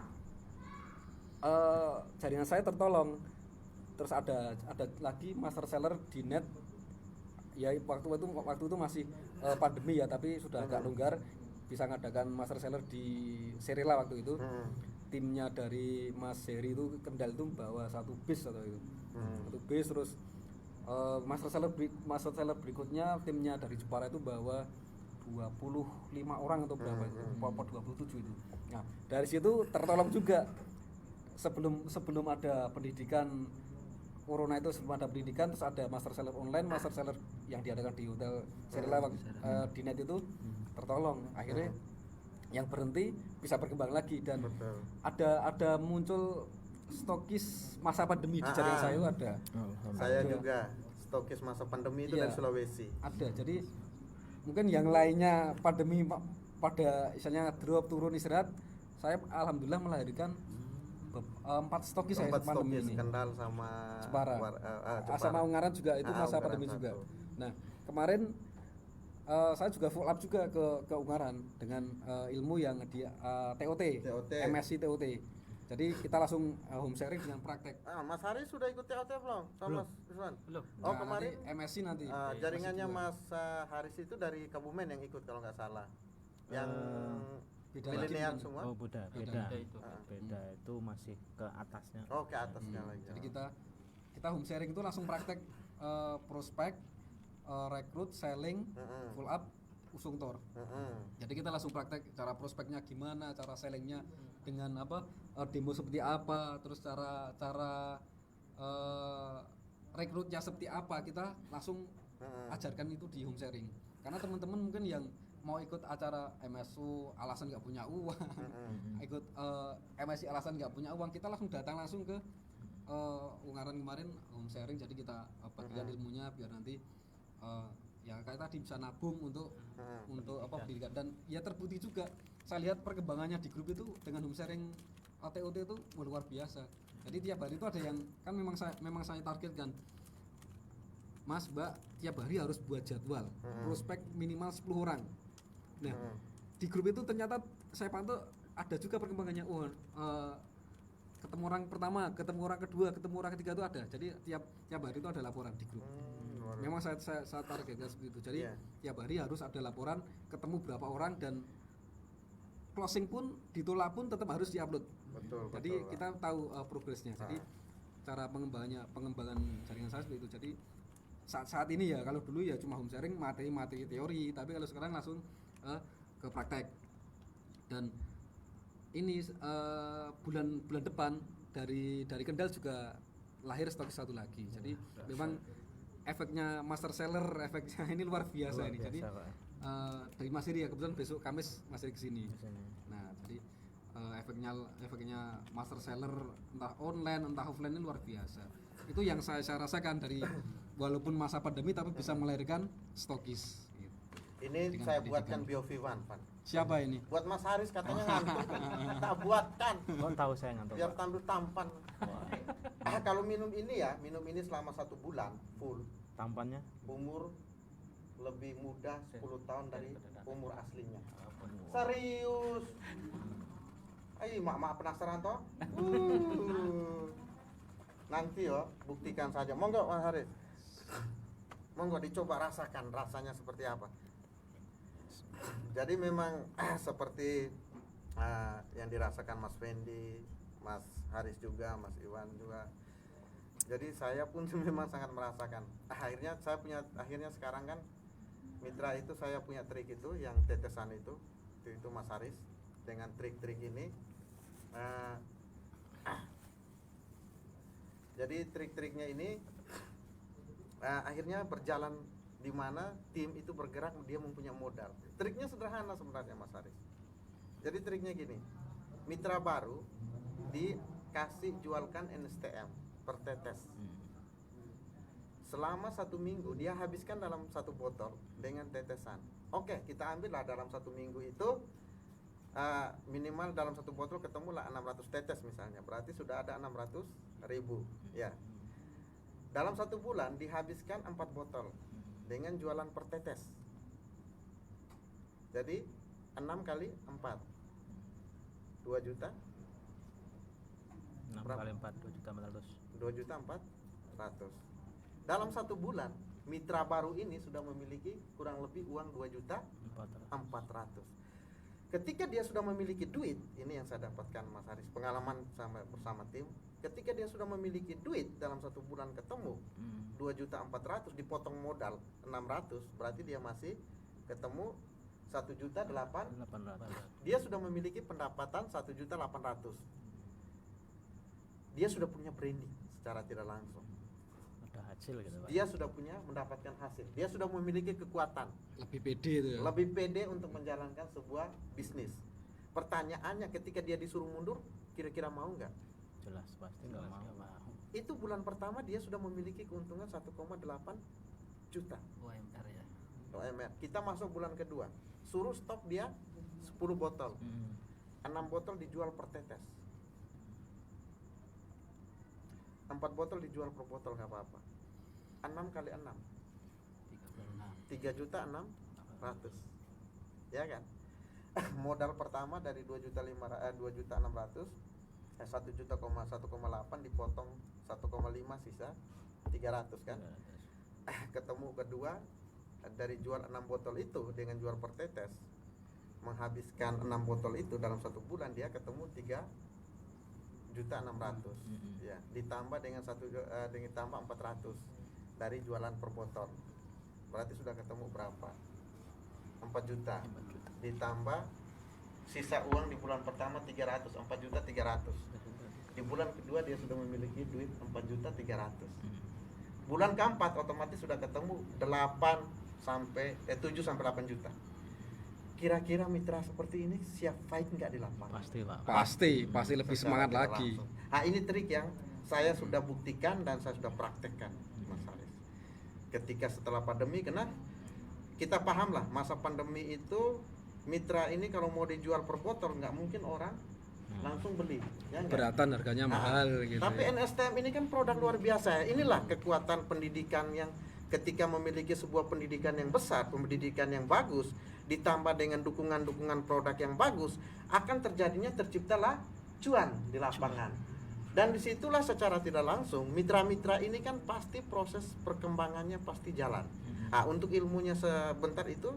jaringan saya tertolong. Terus ada lagi master seller di net. Ya waktu itu masih pandemi ya, tapi sudah agak longgar, bisa ngadakan master seller di Serila waktu itu. Timnya dari Mas Heri itu Kendal itu bawa 1 bis atau itu. 1 bis, terus master seller berikutnya timnya dari Jepara itu bawa 25 orang atau berapa, 27 itu. Nah, dari situ tertolong juga. Sebelum ada pendidikan Corona itu, sebelum ada pendidikan, terus ada master seller online, master seller yang diadakan di hotel Serila di net itu tertolong. Akhirnya yang berhenti bisa berkembang lagi, dan ada muncul stokis masa pandemi di jaringan saya ada. Saya juga stokis masa pandemi itu dari Sulawesi. Ada. Jadi mungkin yang lainnya pandemi pada misalnya drop turun istirahat, saya alhamdulillah melahirkan 4 stokis saya pandemi ini. Kendal sama Jepara. Sama Ungaran juga itu masa pandemi juga. Nah, kemarin saya juga follow up juga ke Ungaran dengan ilmu yang di TOT, MSc TOT. Jadi kita langsung home sharing dengan praktek. Mas Haris sudah ikut TOT belum? Sama Mas Rizwan? Belum. Oh, kemarin MSc nanti. Jaringannya Mas Haris itu dari Kebumen yang ikut kalau nggak salah. Yang milenial semua. Oh, beda itu masih ke atasnya. Oh, ke atasnya lagi. Jadi kita home sharing itu langsung praktek prospek, rekrut, selling, full up, usung tor. Jadi kita langsung praktek cara prospeknya gimana, cara sellingnya dengan apa, demo seperti apa, terus cara rekrutnya seperti apa, kita langsung ajarkan itu di home sharing. Karena teman-teman mungkin yang mau ikut acara MSU alasan nggak punya uang, ikut MSI alasan nggak punya uang, kita langsung datang langsung ke Ungaran kemarin home sharing. Jadi kita bagikan ilmunya biar nanti ya kayak tadi bisa nabung untuk pendidikan. Dan ya terbukti juga, saya lihat perkembangannya di grup itu dengan home sharing TOT itu luar biasa. Jadi tiap hari itu ada yang kan memang saya targetkan, Mas, Mbak, tiap hari harus buat jadwal prospek minimal 10 orang. Nah, di grup itu ternyata saya pantau ada juga perkembangannya. Ketemu orang pertama, ketemu orang kedua, ketemu orang ketiga itu ada. Jadi tiap hari itu ada laporan di grup. Memang saya targetkan seperti itu. Jadi tiap hari harus ada laporan, ketemu berapa orang, dan closing pun ditolak pun tetap harus diupload. Jadi kita tahu progresnya. Jadi cara pengembangan jaringan saya seperti itu. Jadi saat ini ya, kalau dulu ya cuma home sharing materi teori, tapi kalau sekarang langsung ke praktek. Dan ini bulan depan dari Kendal juga lahir stokis 1 lagi. Jadi memang efeknya master seller, efeknya ini luar biasa ini. Jadi dari Mas Iri ya, kebetulan besok Kamis Mas Iri kesini. Nah, jadi efeknya master seller entah online entah offline ini luar biasa. Itu yang saya rasakan dari walaupun masa pandemi tapi bisa melahirkan stokis. Gitu. Ini Dengan saya pendidikan. buatkan BioV1, Pak. Siapa ini? Buat Mas Haris katanya ngantuk. Tak buatkan. Oh, tahu saya ngantuk. Biar tampil tampan. Kalau minum ini selama 1 bulan full. Tampannya Umur lebih muda 10 tahun dari umur aslinya. Serius. Ayo mak penasaran toh? Nanti yo buktikan saja. Monggo Mas Haris. Monggo dicoba rasakan rasanya seperti apa. Jadi memang seperti yang dirasakan Mas Fendi, Mas Haris juga, Mas Iwan juga. Jadi saya pun memang sangat merasakan. Akhirnya sekarang kan mitra itu saya punya trik itu yang tetesan itu Mas Haris dengan trik-trik ini. Jadi trik-triknya ini akhirnya berjalan di mana tim itu bergerak, dia mempunyai modal. Triknya sederhana sebenarnya Mas Haris. Jadi triknya gini, mitra baru dikasih jualkan NSTM per tetes. Selama 1 minggu dia habiskan dalam 1 botol dengan tetesan. Oke, kita ambillah dalam 1 minggu itu minimal dalam 1 botol ketemulah 600 tetes misalnya. Berarti sudah ada 600.000 ya. Dalam 1 bulan dihabiskan 4 botol dengan jualan per tetes. Jadi 6 kali 4 2 juta. 6 kali 4 2.400. 2.400.000. Dalam 1 bulan mitra baru ini sudah memiliki kurang lebih uang 2.400.000. Ketika dia sudah memiliki duit, ini yang saya dapatkan Mas Haris, pengalaman bersama tim. Ketika dia sudah memiliki duit dalam 1 bulan ketemu 2.400.000 dipotong modal 600, berarti dia masih ketemu 1.800.000. Dia sudah memiliki pendapatan 1.800.000. Dia sudah punya branding secara tidak langsung. Ada hasil gitu, Pak. Dia sudah punya mendapatkan hasil. Dia sudah memiliki kekuatan. Lebih pede itu ya. Lebih pede untuk menjalankan sebuah bisnis. Pertanyaannya ketika dia disuruh mundur, kira-kira mau nggak? Jelas pasti nggak mau. Itu bulan pertama dia sudah memiliki keuntungan 1,8 juta UMR ya. UMR. Kita masuk bulan kedua, suruh stok dia 10 botol. 6 botol dijual per tetes. 4 botol dijual per botol nggak apa-apa. 6 kali 6 3.600.000. Ya kan? Modal pertama dari 2.600.000, 1.1,8 dipotong 1,5 sisa 300 kan. Ketemu kedua dari jual 6 botol itu dengan jual per tetes, menghabiskan 6 botol itu dalam 1 bulan dia ketemu 3.600.000 ya, ditambah dengan ditambah 400 dari jualan per botol, berarti sudah ketemu berapa? 4 juta. Ditambah sisa uang di bulan pertama 300, 4.300.000. Di bulan kedua dia sudah memiliki duit 4.300.000. Bulan keempat otomatis sudah ketemu 7 sampai 8 juta. Kira-kira mitra seperti ini siap fight nggak di lapangan? Pasti, Pak. Pasti lebih semangat Secara lagi. langsung. Nah, ini trik yang saya sudah buktikan dan saya sudah praktekkan, Mas Haris. Ketika setelah pandemi, karena kita paham lah masa pandemi itu mitra ini kalau mau dijual per botol nggak mungkin orang langsung beli, ya nggak? Beratan harganya mahal gitu. Tapi ya. NSTM ini kan produk luar biasa. Inilah kekuatan pendidikan yang ketika memiliki sebuah pendidikan yang besar, pendidikan yang bagus, ditambah dengan dukungan-dukungan produk yang bagus, akan terciptalah cuan di lapangan. Dan disitulah secara tidak langsung mitra-mitra ini kan pasti proses perkembangannya pasti jalan. Nah, untuk ilmunya sebentar itu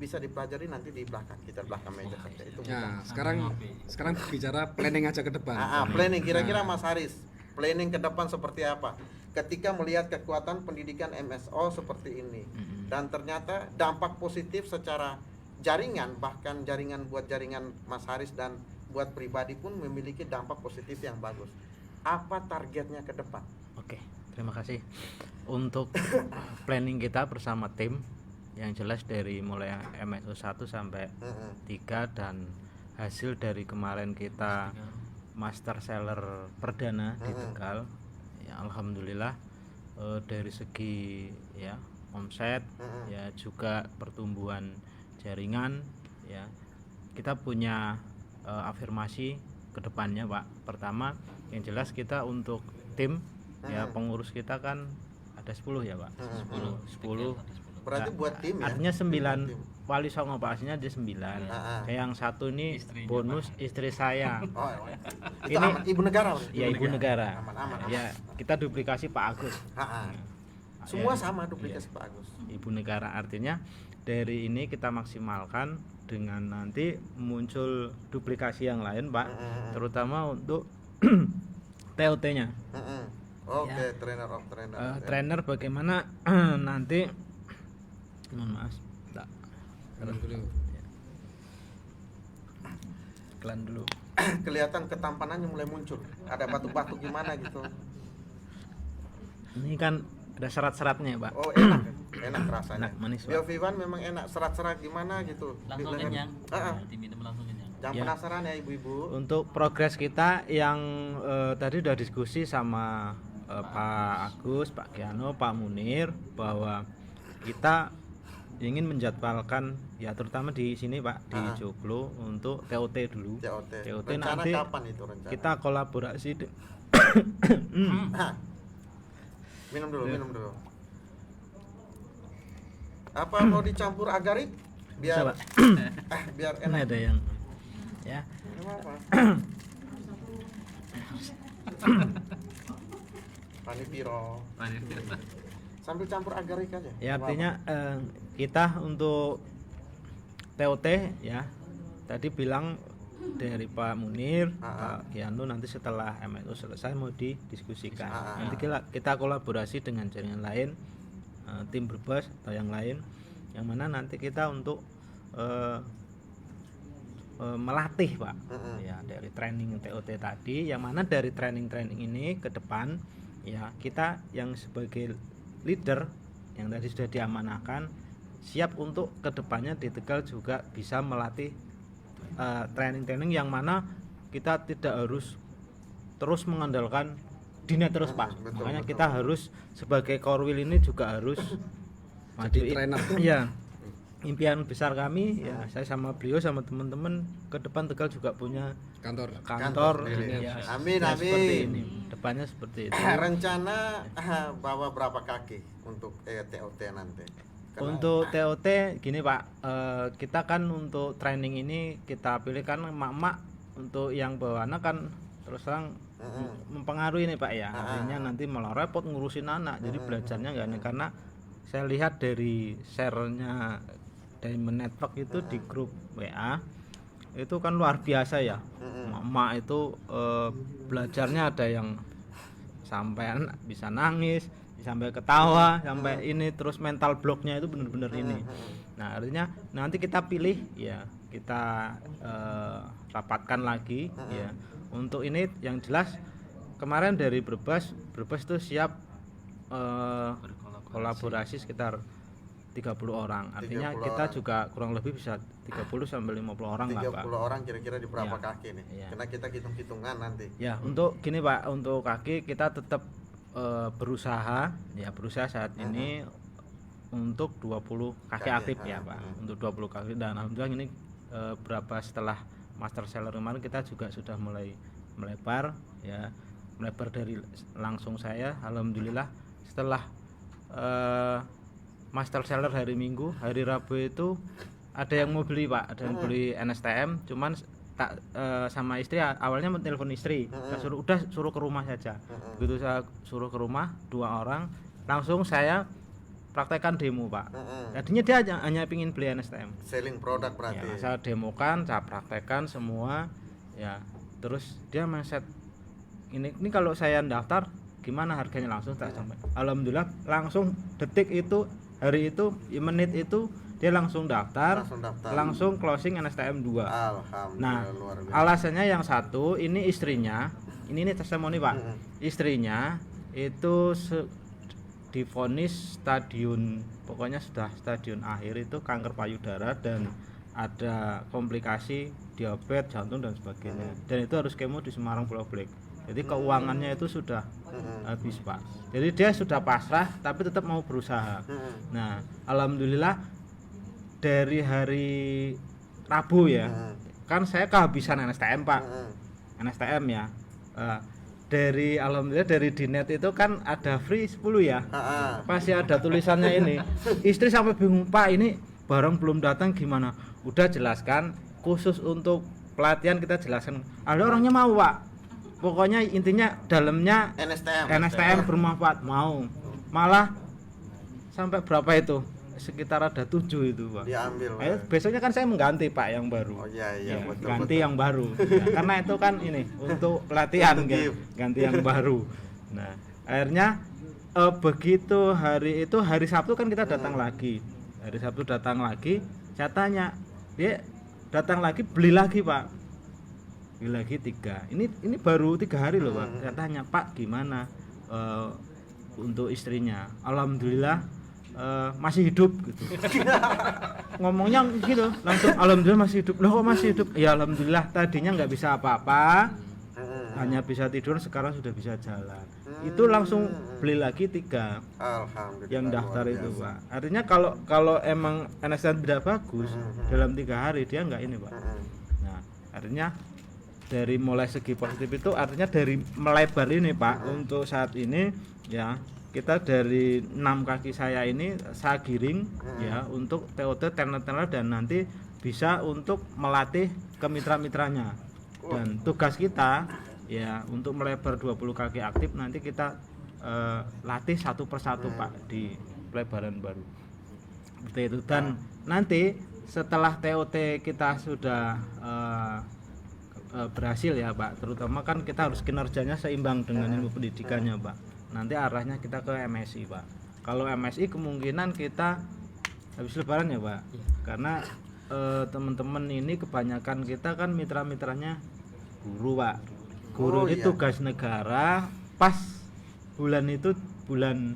bisa dipelajari nanti di belakang, kita belakang meja saja itu. Ya, sekarang bicara planning aja ke depan. Planning kira-kira Mas Haris, planning ke depan seperti apa? Ketika melihat kekuatan pendidikan MSO seperti ini dan ternyata dampak positif secara jaringan, bahkan jaringan buat jaringan Mas Haris dan buat pribadi pun memiliki dampak positif yang bagus. Apa targetnya ke depan? Oke, terima kasih. Untuk planning kita bersama tim yang jelas dari mulai MSO 1 sampai 3 dan hasil dari kemarin kita master seller perdana di Tegal ya alhamdulillah dari segi ya omset ya juga pertumbuhan jaringan ya kita punya afirmasi ke depannya Pak. Pertama yang jelas kita untuk tim ya pengurus kita kan ada 10 ya Pak. 10 Berarti ya, buat tim ya. artinya 9 wali songo Pak, aslinya ada 9. Yang satu ini bonus istri saya. Oh, itu Ini aman. Ibu negara. Bang? Ya ibu negara. Aman. Ya kita duplikasi Pak Agus. Semua Ya, sama duplikasi Pak Agus. Ibu negara artinya dari ini kita maksimalkan dengan nanti muncul duplikasi yang lain Pak, terutama untuk TOT-nya. Oke, trainer of trainer. Trainer bagaimana nanti mohon maaf tak iklan dulu. Kelihatan ketampanannya mulai muncul. Ada batuk-batuk gimana gitu. Ini kan ada serat-seratnya Pak. Oh, enak rasanya. Enak, manis, Pak. Biovivan memang enak, serat-serat gimana gitu. Langsung kenyang. Diminum langsung kenyang. Jangan Ya. penasaran ya ibu-ibu. Untuk progres kita yang tadi udah diskusi sama Pak Agus, Pak Kiano, Pak Munir bahwa kita ingin menjadwalkan ya terutama di sini Pak di Joglo untuk TOT dulu. TOT Rencana nanti kapan itu rencana? kita kolaborasi Minum dulu. Apa mau dicampur agarik biar Bisa, Pak. biar Ini enak. ada yang ya Nggak apa-apa. Panipiro. Sambil campur agarik aja. ya Nggak artinya kita untuk TOT ya tadi bilang dari Pak Munir, Pak Kiano nanti setelah MSO selesai mau didiskusikan. Nanti kita kolaborasi dengan jaringan lain, tim Brebes atau yang lain, yang mana nanti kita untuk melatih Pak, ya dari training TOT tadi, yang mana dari training ini ke depan ya kita yang sebagai leader yang tadi sudah diamanahkan siap untuk kedepannya di Tegal juga bisa melatih training yang mana kita tidak harus terus mengandalkan Dina terus Pak. Makanya kita harus sebagai Korwil ini juga harus Jadi trainer. Ya, impian besar kami ya saya sama beliau sama teman-teman ke depan Tegal juga punya kantor ya, Amin, ya, amin. seperti ini depannya seperti itu. Rencana bawa berapa kaki untuk TOT nanti? Untuk TOT gini Pak, kita kan untuk training ini kita pilih kan emak-emak untuk yang bawa anak kan terus terang mempengaruhi nih Pak ya. Artinya nanti malah repot ngurusin anak. Jadi belajarnya enggak nih karena saya lihat dari share-nya Diamond Network itu di grup WA itu kan luar biasa ya. Emak itu belajarnya ada yang sampai bisa nangis, sampai ketawa, sampai ini terus mental blocknya itu benar-benar ini. Nah artinya nanti kita pilih ya kita rapatkan lagi ya untuk ini yang jelas kemarin dari Brebes itu siap kolaborasi sekitar 30 orang. Artinya 30 kita orang. juga kurang lebih bisa 30 sampai 50 orang 30 lah Pak. orang kira-kira di berapa Ya. kaki nih? Ya. Karena kita hitung-hitungan nanti. Ya, untuk gini Pak, untuk kaki kita tetap berusaha saat ini untuk 20 kaki aktif ya Pak. Untuk 20 kaki dan alhamdulillah ini berapa setelah master seller kemarin kita juga sudah mulai melebar ya. Melebar dari langsung saya alhamdulillah setelah master seller hari Minggu, hari Rabu itu ada yang mau beli Pak, ada yang beli NSTM, cuman tak sama istri awalnya menelpon istri, saya suruh ke rumah saja. Begitu saya suruh ke rumah 2 orang, langsung saya praktekkan demo Pak. Tadinya dia hanya pingin beli NSTM. Selling produk berarti. Ya, saya demokan, saya praktekkan semua, ya. Terus dia mindset ini kalau saya daftar gimana harganya langsung tak sampai. Alhamdulillah langsung detik itu hari itu menit itu dia langsung daftar, langsung closing NSTM 2. Alhamdulillah Nah luar biasa. alasannya yang satu ini istrinya ini testimoni Pak, istrinya itu divonis stadion, pokoknya sudah stadion akhir itu kanker payudara dan ada komplikasi diabetes, jantung dan sebagainya. Dan itu harus kemo di Semarang Pulau Black. Jadi keuangannya itu sudah habis, Pak. Jadi dia sudah pasrah tapi tetap mau berusaha. Nah, alhamdulillah dari hari Rabu ya, kan saya kehabisan NSTM, Pak. NSTM ya. Dari alhamdulillah dari Dinet itu kan ada free 10 ya. Pasti ada tulisannya ini. Istri sampai bingung, Pak, ini barang belum datang gimana? Udah jelaskan, khusus untuk pelatihan kita jelaskan. Ada orangnya mau, Pak. Pokoknya intinya dalamnya NSTM bermanfaat, mau. Malah sampai berapa itu? Sekitar ada 7 itu, Pak. Diambil. Besoknya kan saya mengganti, Pak, yang baru. Oh iya Ya, betul. ganti yang baru. Ya, karena itu kan ini untuk pelatihan kan, ganti yang baru. Nah, akhirnya begitu hari itu hari Sabtu kan kita datang lagi. Hari Sabtu datang lagi, saya tanya, dia datang lagi beli lagi, Pak. Beli lagi 3. Ini baru 3 hari loh, Pak. Saya tanya, Pak, gimana untuk istrinya? Alhamdulillah masih hidup gitu. Ngomongnya gitu langsung, alhamdulillah masih hidup. Loh, kok masih hidup? Ya alhamdulillah, tadinya nggak bisa apa-apa, hanya bisa tidur, sekarang sudah bisa jalan. Itu langsung beli lagi 3 Alhamdulillah, yang daftar luar itu, biasa. Pak. Artinya kalau emang NSTM tidak bagus, dalam 3 hari dia nggak ini, Pak. Nah, artinya dari mulai segi positif itu artinya dari melebar ini, Pak. Untuk saat ini ya kita dari 6 kaki saya ini saya giring ya untuk TOT tenar-tenar dan nanti bisa untuk melatih ke mitra-mitranya. Dan tugas kita ya untuk melebar 20 kaki aktif nanti kita latih satu persatu, Pak, di pelebaran baru. Seperti itu. Dan nanti setelah TOT kita sudah berhasil ya, Pak, terutama kan kita harus kinerjanya seimbang dengan ilmu pendidikannya, Pak. Nanti arahnya kita ke MSI, Pak. Kalau MSI kemungkinan kita habis lebaran ya, Pak. Karena teman-teman ini kebanyakan kita kan mitra-mitranya guru, Pak. Guru ini tugas negara pas bulan itu bulan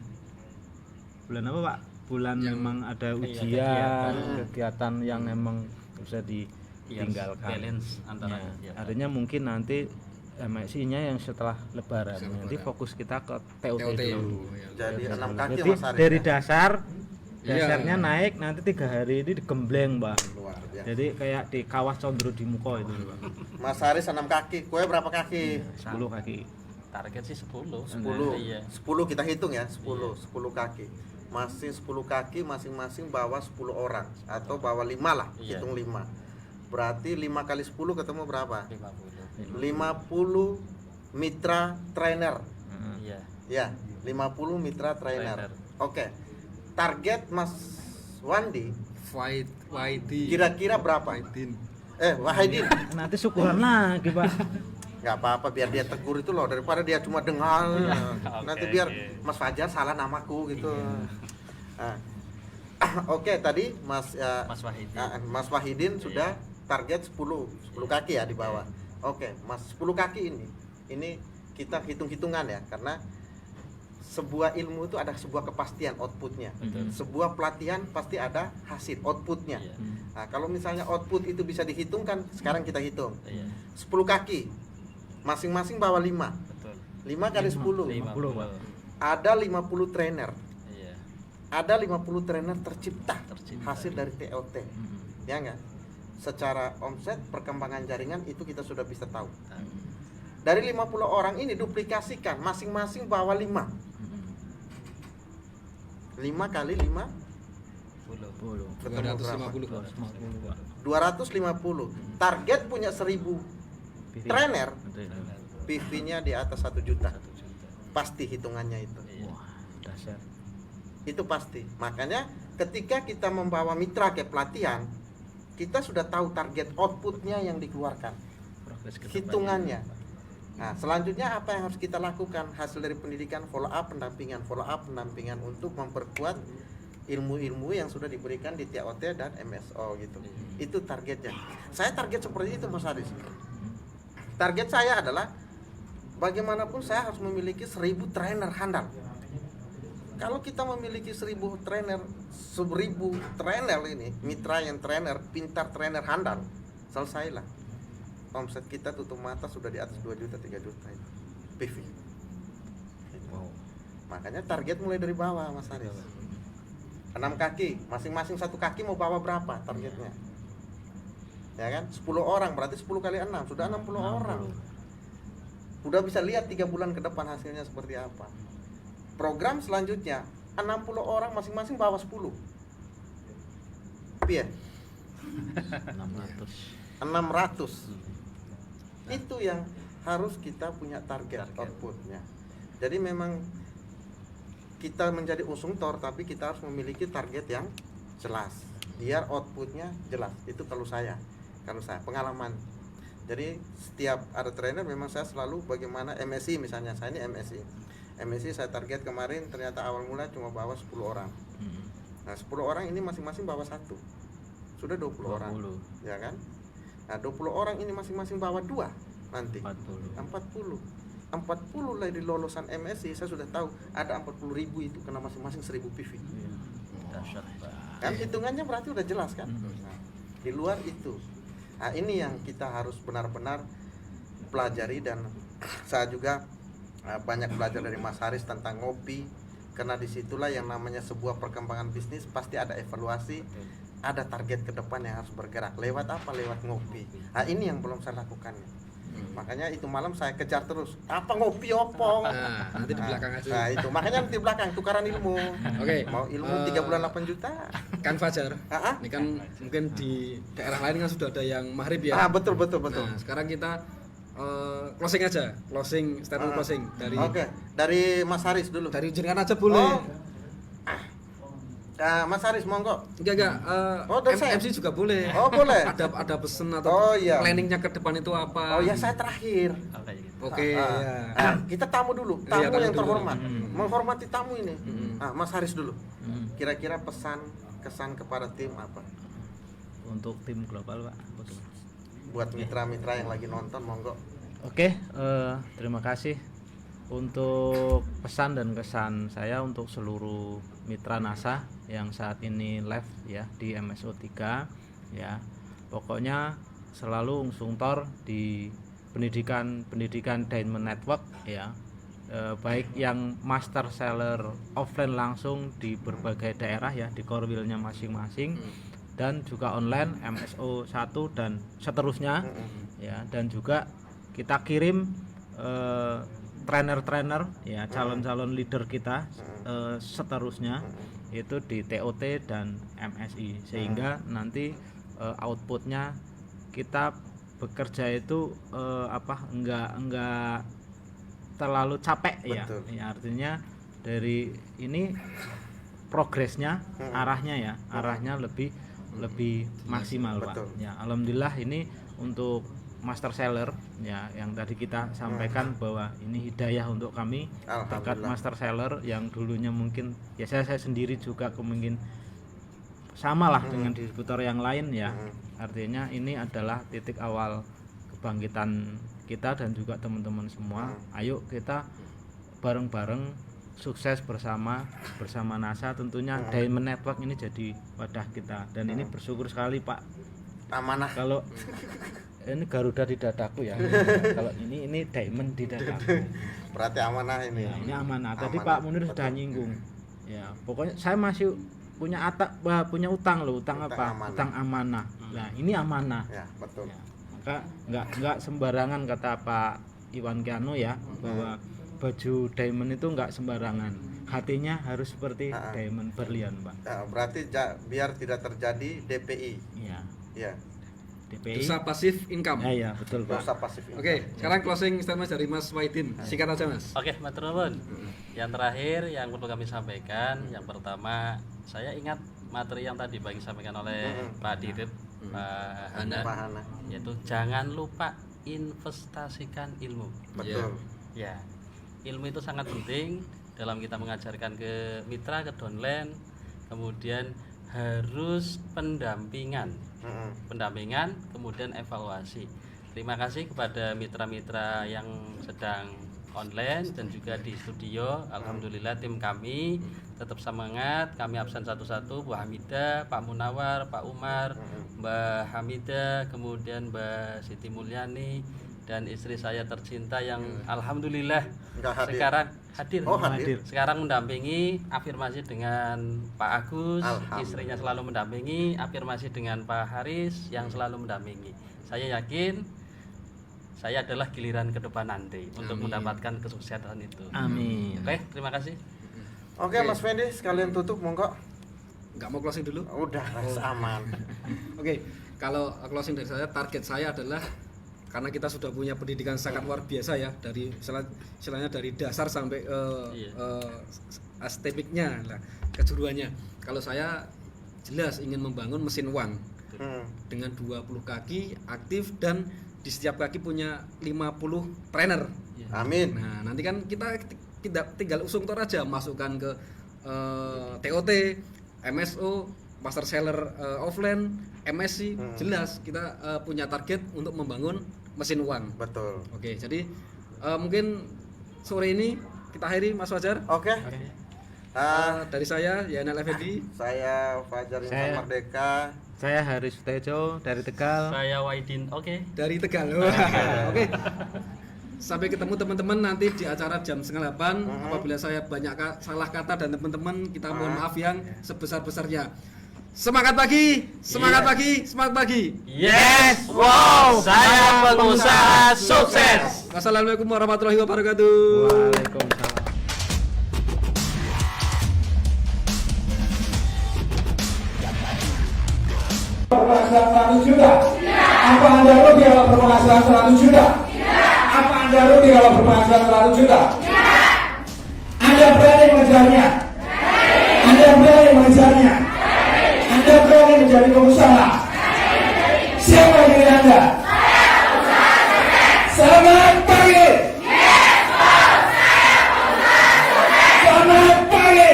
apa, Pak? Bulan memang ada ujian, kegiatan yang memang bisa ditinggalkan. Balance antara Artinya mungkin nanti MSI-nya yang setelah lebaran. Nanti fokus kita ke TOT dulu. Jadi 6 kaki, Jadi Mas Haris. dari dasarnya naik, nanti 3 hari ini digembleng, Mbak. Luar biasa. Jadi kayak di Kawah Condro di Muko itu, Pak. Mas Haris 6 kaki, kue berapa kaki? 10 kaki. Target sih 10. 10. Iya. 10 kita hitung ya, 10 kaki. Masih 10 kaki, masing-masing bawa 10 orang atau bawa 5 lah, Iya. hitung 5. Berarti 5 kali 10 ketemu berapa? 50. 50 mitra trainer. Iya. Ya, 50 mitra trainer. Oke. Target Mas Wandi kira-kira berapa? Wahidin. Nanti syukuran lagi, Pak. Nggak apa-apa, biar dia tegur itu loh, daripada dia cuma dengar. Nanti biar Mas Fajar salah namaku gitu. Nah. Oke, tadi Mas Wahidin sudah target 10 kaki ya di bawah. Oke, Mas, 10 kaki ini kita hitung-hitungan ya, karena sebuah ilmu itu ada sebuah kepastian outputnya. Sebuah pelatihan pasti ada hasil outputnya. Nah, kalau misalnya output itu bisa dihitungkan, sekarang kita hitung. 10 kaki, masing-masing bawa 5. 5 kali 10. 50. Ada 50 trainer. Iya. Ada 50 trainer tercipta hasil dari TOT. Ya enggak? Secara omset perkembangan jaringan itu kita sudah bisa tahu. Dari 50 orang ini duplikasikan, masing-masing bawa 5. 5 kali 5 250. Target punya 1000 trainer, PV-nya di atas 1 juta. Pasti hitungannya itu. Wah, dahsyat. Itu pasti. Makanya ketika kita membawa mitra ke pelatihan, kita sudah tahu target outputnya yang dikeluarkan, hitungannya. Nah, selanjutnya apa yang harus kita lakukan? Hasil dari pendidikan, follow up pendampingan untuk memperkuat ilmu-ilmu yang sudah diberikan di TOT dan MSO gitu. Itu targetnya. Saya target seperti itu, Mas Haris. Target saya adalah bagaimanapun saya harus memiliki 1000 trainer handal. kalau kita memiliki 1000 trainer ini, mitra yang trainer, pintar, trainer handal, selesailah. Omset kita tutup mata sudah di atas 2 juta, 3 juta itu PV. Wow. Makanya target mulai dari bawah, Mas Haris. 6 kaki, masing-masing 1 kaki mau bawa berapa targetnya? Ya kan? 10 orang berarti 10 kali 6 sudah 60 orang. Udah bisa lihat 3 bulan ke depan hasilnya seperti apa. Program selanjutnya 60 orang masing-masing bawa 10. Piye? 600. Itu yang harus kita punya target outputnya. Jadi memang kita menjadi usung-tor, tapi kita harus memiliki target yang jelas biar outputnya jelas. Itu kalau saya pengalaman. Jadi setiap ada trainer memang saya selalu bagaimana MSI misalnya, saya ini MSI saya target kemarin ternyata awal mula cuma bawa 10 orang. Nah 10 orang ini masing-masing bawa 1, sudah 20 orang, ya kan? Nah 20 orang ini masing-masing bawa 2, nanti 40 lah di lolosan MSI. Saya sudah tahu ada 40.000 itu kena masing-masing 1000 PV. Kan hitungannya berarti udah jelas kan? Nah, di luar itu, nah ini yang kita harus benar-benar pelajari. Dan saya juga banyak belajar dari Mas Haris tentang ngopi, karena disitulah yang namanya sebuah perkembangan bisnis pasti ada evaluasi, ada target ke depan yang harus bergerak. Lewat apa? Lewat ngopi. Nah ini yang belum saya lakukan. Makanya itu malam saya kejar terus. Apa ngopi opong? Nanti di belakang aja. Nah itu makanya nanti di belakang tukaran ilmu. Oke. Mau ilmu 3 bulan 8 juta. Kan Fajar. Ini kan mungkin di daerah lain kan sudah ada yang maghrib ya. Betul. Nah, sekarang kita closing aja. Statement closing dari dari Mas Haris dulu. Dari jenengan aja boleh. Mas Haris monggo. Enggak. MC juga boleh. Oh, boleh. Ada pesan atau planningnya ke depan itu apa? Oh ya, saya terakhir. Oke. Kita tamu dulu, tamu yang terhormat. Menghormati tamu ini. Mas Haris dulu. Kira-kira pesan kesan kepada tim apa? Untuk tim global, Pak. Buat mitra-mitra yang lagi nonton, monggo. Oke, terima kasih untuk pesan dan kesan saya untuk seluruh mitra NASA yang saat ini live ya di MSO 3 ya. Pokoknya selalu ungsung-tor di pendidikan Diamond Network ya. Baik yang master seller offline langsung di berbagai daerah ya, di core wheel-nya masing-masing, dan juga online MSO 1 dan seterusnya ya. Dan juga kita kirim trainer-trainer ya, calon-calon leader kita seterusnya itu di TOT dan MSI, sehingga nanti outputnya kita bekerja itu enggak terlalu capek ya. Artinya dari ini progresnya arahnya lebih maksimal, Pak ya. Alhamdulillah ini untuk master seller ya, yang tadi kita sampaikan bahwa ini hidayah untuk kami berkat master seller yang dulunya mungkin ya saya sendiri juga mungkin sama lah dengan distributor yang lain ya. Artinya ini adalah titik awal kebangkitan kita dan juga teman-teman semua. Ayo kita bareng-bareng sukses bersama NASA tentunya. Diamond Network ini jadi wadah kita, dan ini bersyukur sekali Pak, amanah kalau ini Garuda di dadaku ya. Kalau ini Diamond di dadaku. Berarti amanah ini. Ya, ini amanah. Tadi Pak Munir sudah nyinggung. Ya, pokoknya saya masih punya utang loh, utang amanah. Nah, ini amanah. Ya, betul. Ya, maka enggak sembarangan kata Pak Iwan Kiano ya, bahwa baju diamond itu enggak sembarangan. Hatinya harus seperti diamond berlian, Pak. Ya, berarti biar tidak terjadi DPI. Iya. Ya. DPI. Dosa pasif income. Iya, betul, Pak. Dosa pasif income. Oke, sekarang closing statement dari Mas Wahidin. Singkat aja, Mas. Oke, matur nuwun. Yang terakhir yang perlu kami sampaikan, yang pertama, saya ingat materi yang tadi bagi sampaikan oleh Pak Didit, Pak Hana, yaitu jangan lupa investasikan ilmu. Betul. Ya, ilmu itu sangat penting dalam kita mengajarkan ke mitra, ke downline. Kemudian harus pendampingan, kemudian evaluasi. Terima kasih kepada mitra-mitra yang sedang online dan juga di studio. Alhamdulillah tim kami tetap semangat. Kami absen satu-satu, Bu Hamidah, Pak Munawar, Pak Umar, Mbak Hamidah, kemudian Mbak Siti Mulyani, dan istri saya tercinta yang alhamdulillah sekarang hadir. Sekarang mendampingi afirmasi dengan Pak Agus, istrinya selalu mendampingi, afirmasi dengan Pak Haris yang selalu mendampingi. Saya yakin saya adalah giliran ke depan nanti untuk mendapatkan kesuksesan itu. Amin. Oke, terima kasih. Oke, Mas Fendi, sekalian tutup monggo. Nggak mau closing dulu? Udah, aman. Oke, kalau closing dari saya, target saya adalah karena kita sudah punya pendidikan sangat luar biasa ya, dari istilahnya dari dasar sampai STPIK-nya lah, kejuruannya. Kalau saya jelas ingin membangun mesin uang dengan 20 kaki aktif dan di setiap kaki punya 50 trainer. Amin. Nah, nanti kan kita tinggal usung tor aja, masukkan ke TOT, MSO, master seller offline, MSC. Jelas kita punya target untuk membangun mesin uang. Betul. Oke, jadi mungkin sore ini kita akhiri, Mas Fajar. Oke. Dari saya Yanal Effendi, saya Fajar Insan Merdeka, Saya Haris Tejo dari Tegal. Saya Waidin. dari Tegal. Oke. Sampai ketemu teman-teman nanti di acara jam 7:30. Apabila saya banyak salah kata dan teman-teman, kita mohon maaf yang sebesar-besarnya. Semangat pagi, semangat pagi, semangat pagi. Yes, wow, saya pengusaha sukses. Wassalamualaikum warahmatullahi wabarakatuh. Waalaikumsalam. Berpenghasilan 100 juta? Apa Anda rugi kalau berpenghasilan 100 juta? Apa Anda rugi kalau berpenghasilan 100 juta? Anda berani mengejarnya? Anda berani mengejarnya? Anda berani menjadi pengusaha? Siapa diri Anda? Selamat pagi! Selamat pagi!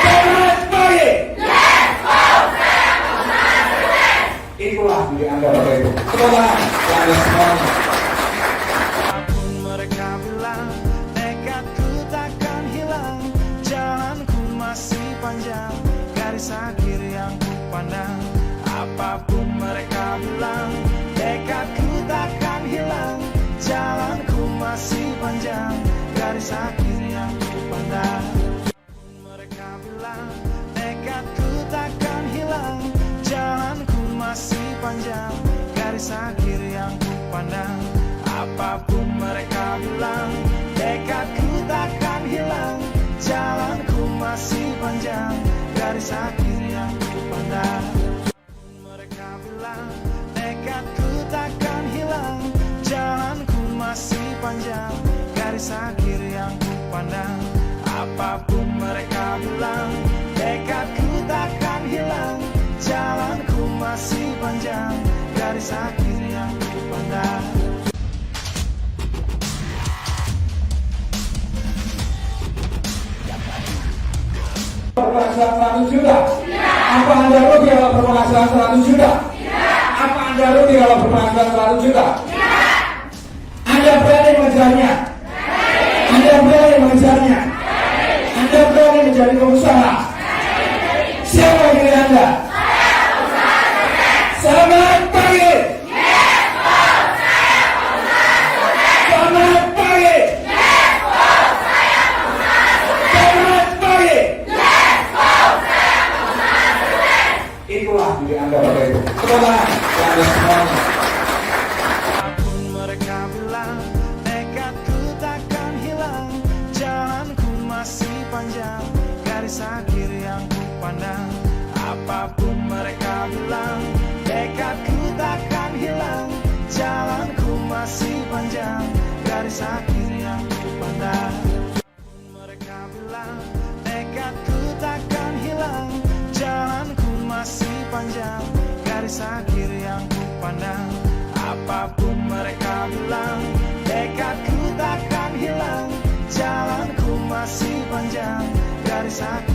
Selamat pagi! Itulah diri Anda Bapak Ibu. Semoga Anda semuanya. Apapun mereka bilang, tekadku takkan hilang. Jalanku masih panjang, garis akhir yang ku pandang. Apapun mereka bilang, tekadku takkan hilang. Jalanku masih panjang, garis akhir yang ku pandang. Mereka bilang, tekadku takkan hilang. Jalanku masih panjang, garis akhir yang ku pandang. Apapun mereka bilang, tekadku takkan hilang. Jalanku masih panjang, garis akhir yang ku pandang. Mereka bilang, tekadku takkan hilang. Jalanku masih panjang, garis akhir yang ku pandang. Apapun mereka bilang, tekadku takkan hilang. Jalanku masih panjang, garis akhir yang ku pandang. Berpenghasilan 100 juta? Apa Anda rugi kalau berpenghasilan 100 juta? Apa Anda rugi kalau berpenghasilan 100 juta? Anda berani mengejarnya? Anda berani mengejarnya? Anda berani menjadi pengusaha? Siapa diri Anda? Selamat pagi! Selamat pagi! Selamat pagi! Itulah diri Anda Bapak Ibu. Semoga Anda semuanya. Apapun mereka bilang, tekadku takkan hilang. Jalanku masih panjang, garis akhir yang ku pandang. Apapun mereka bilang, tekadku takkan hilang. Jalanku masih panjang, garis akhir yang ku pandang. Mereka bilang, tekadku takkan hilang. Jalanku masih panjang, garis akhir yang ku pandang. Apapun mereka bilang, tekadku takkan hilang. Jalanku masih panjang, garis akhir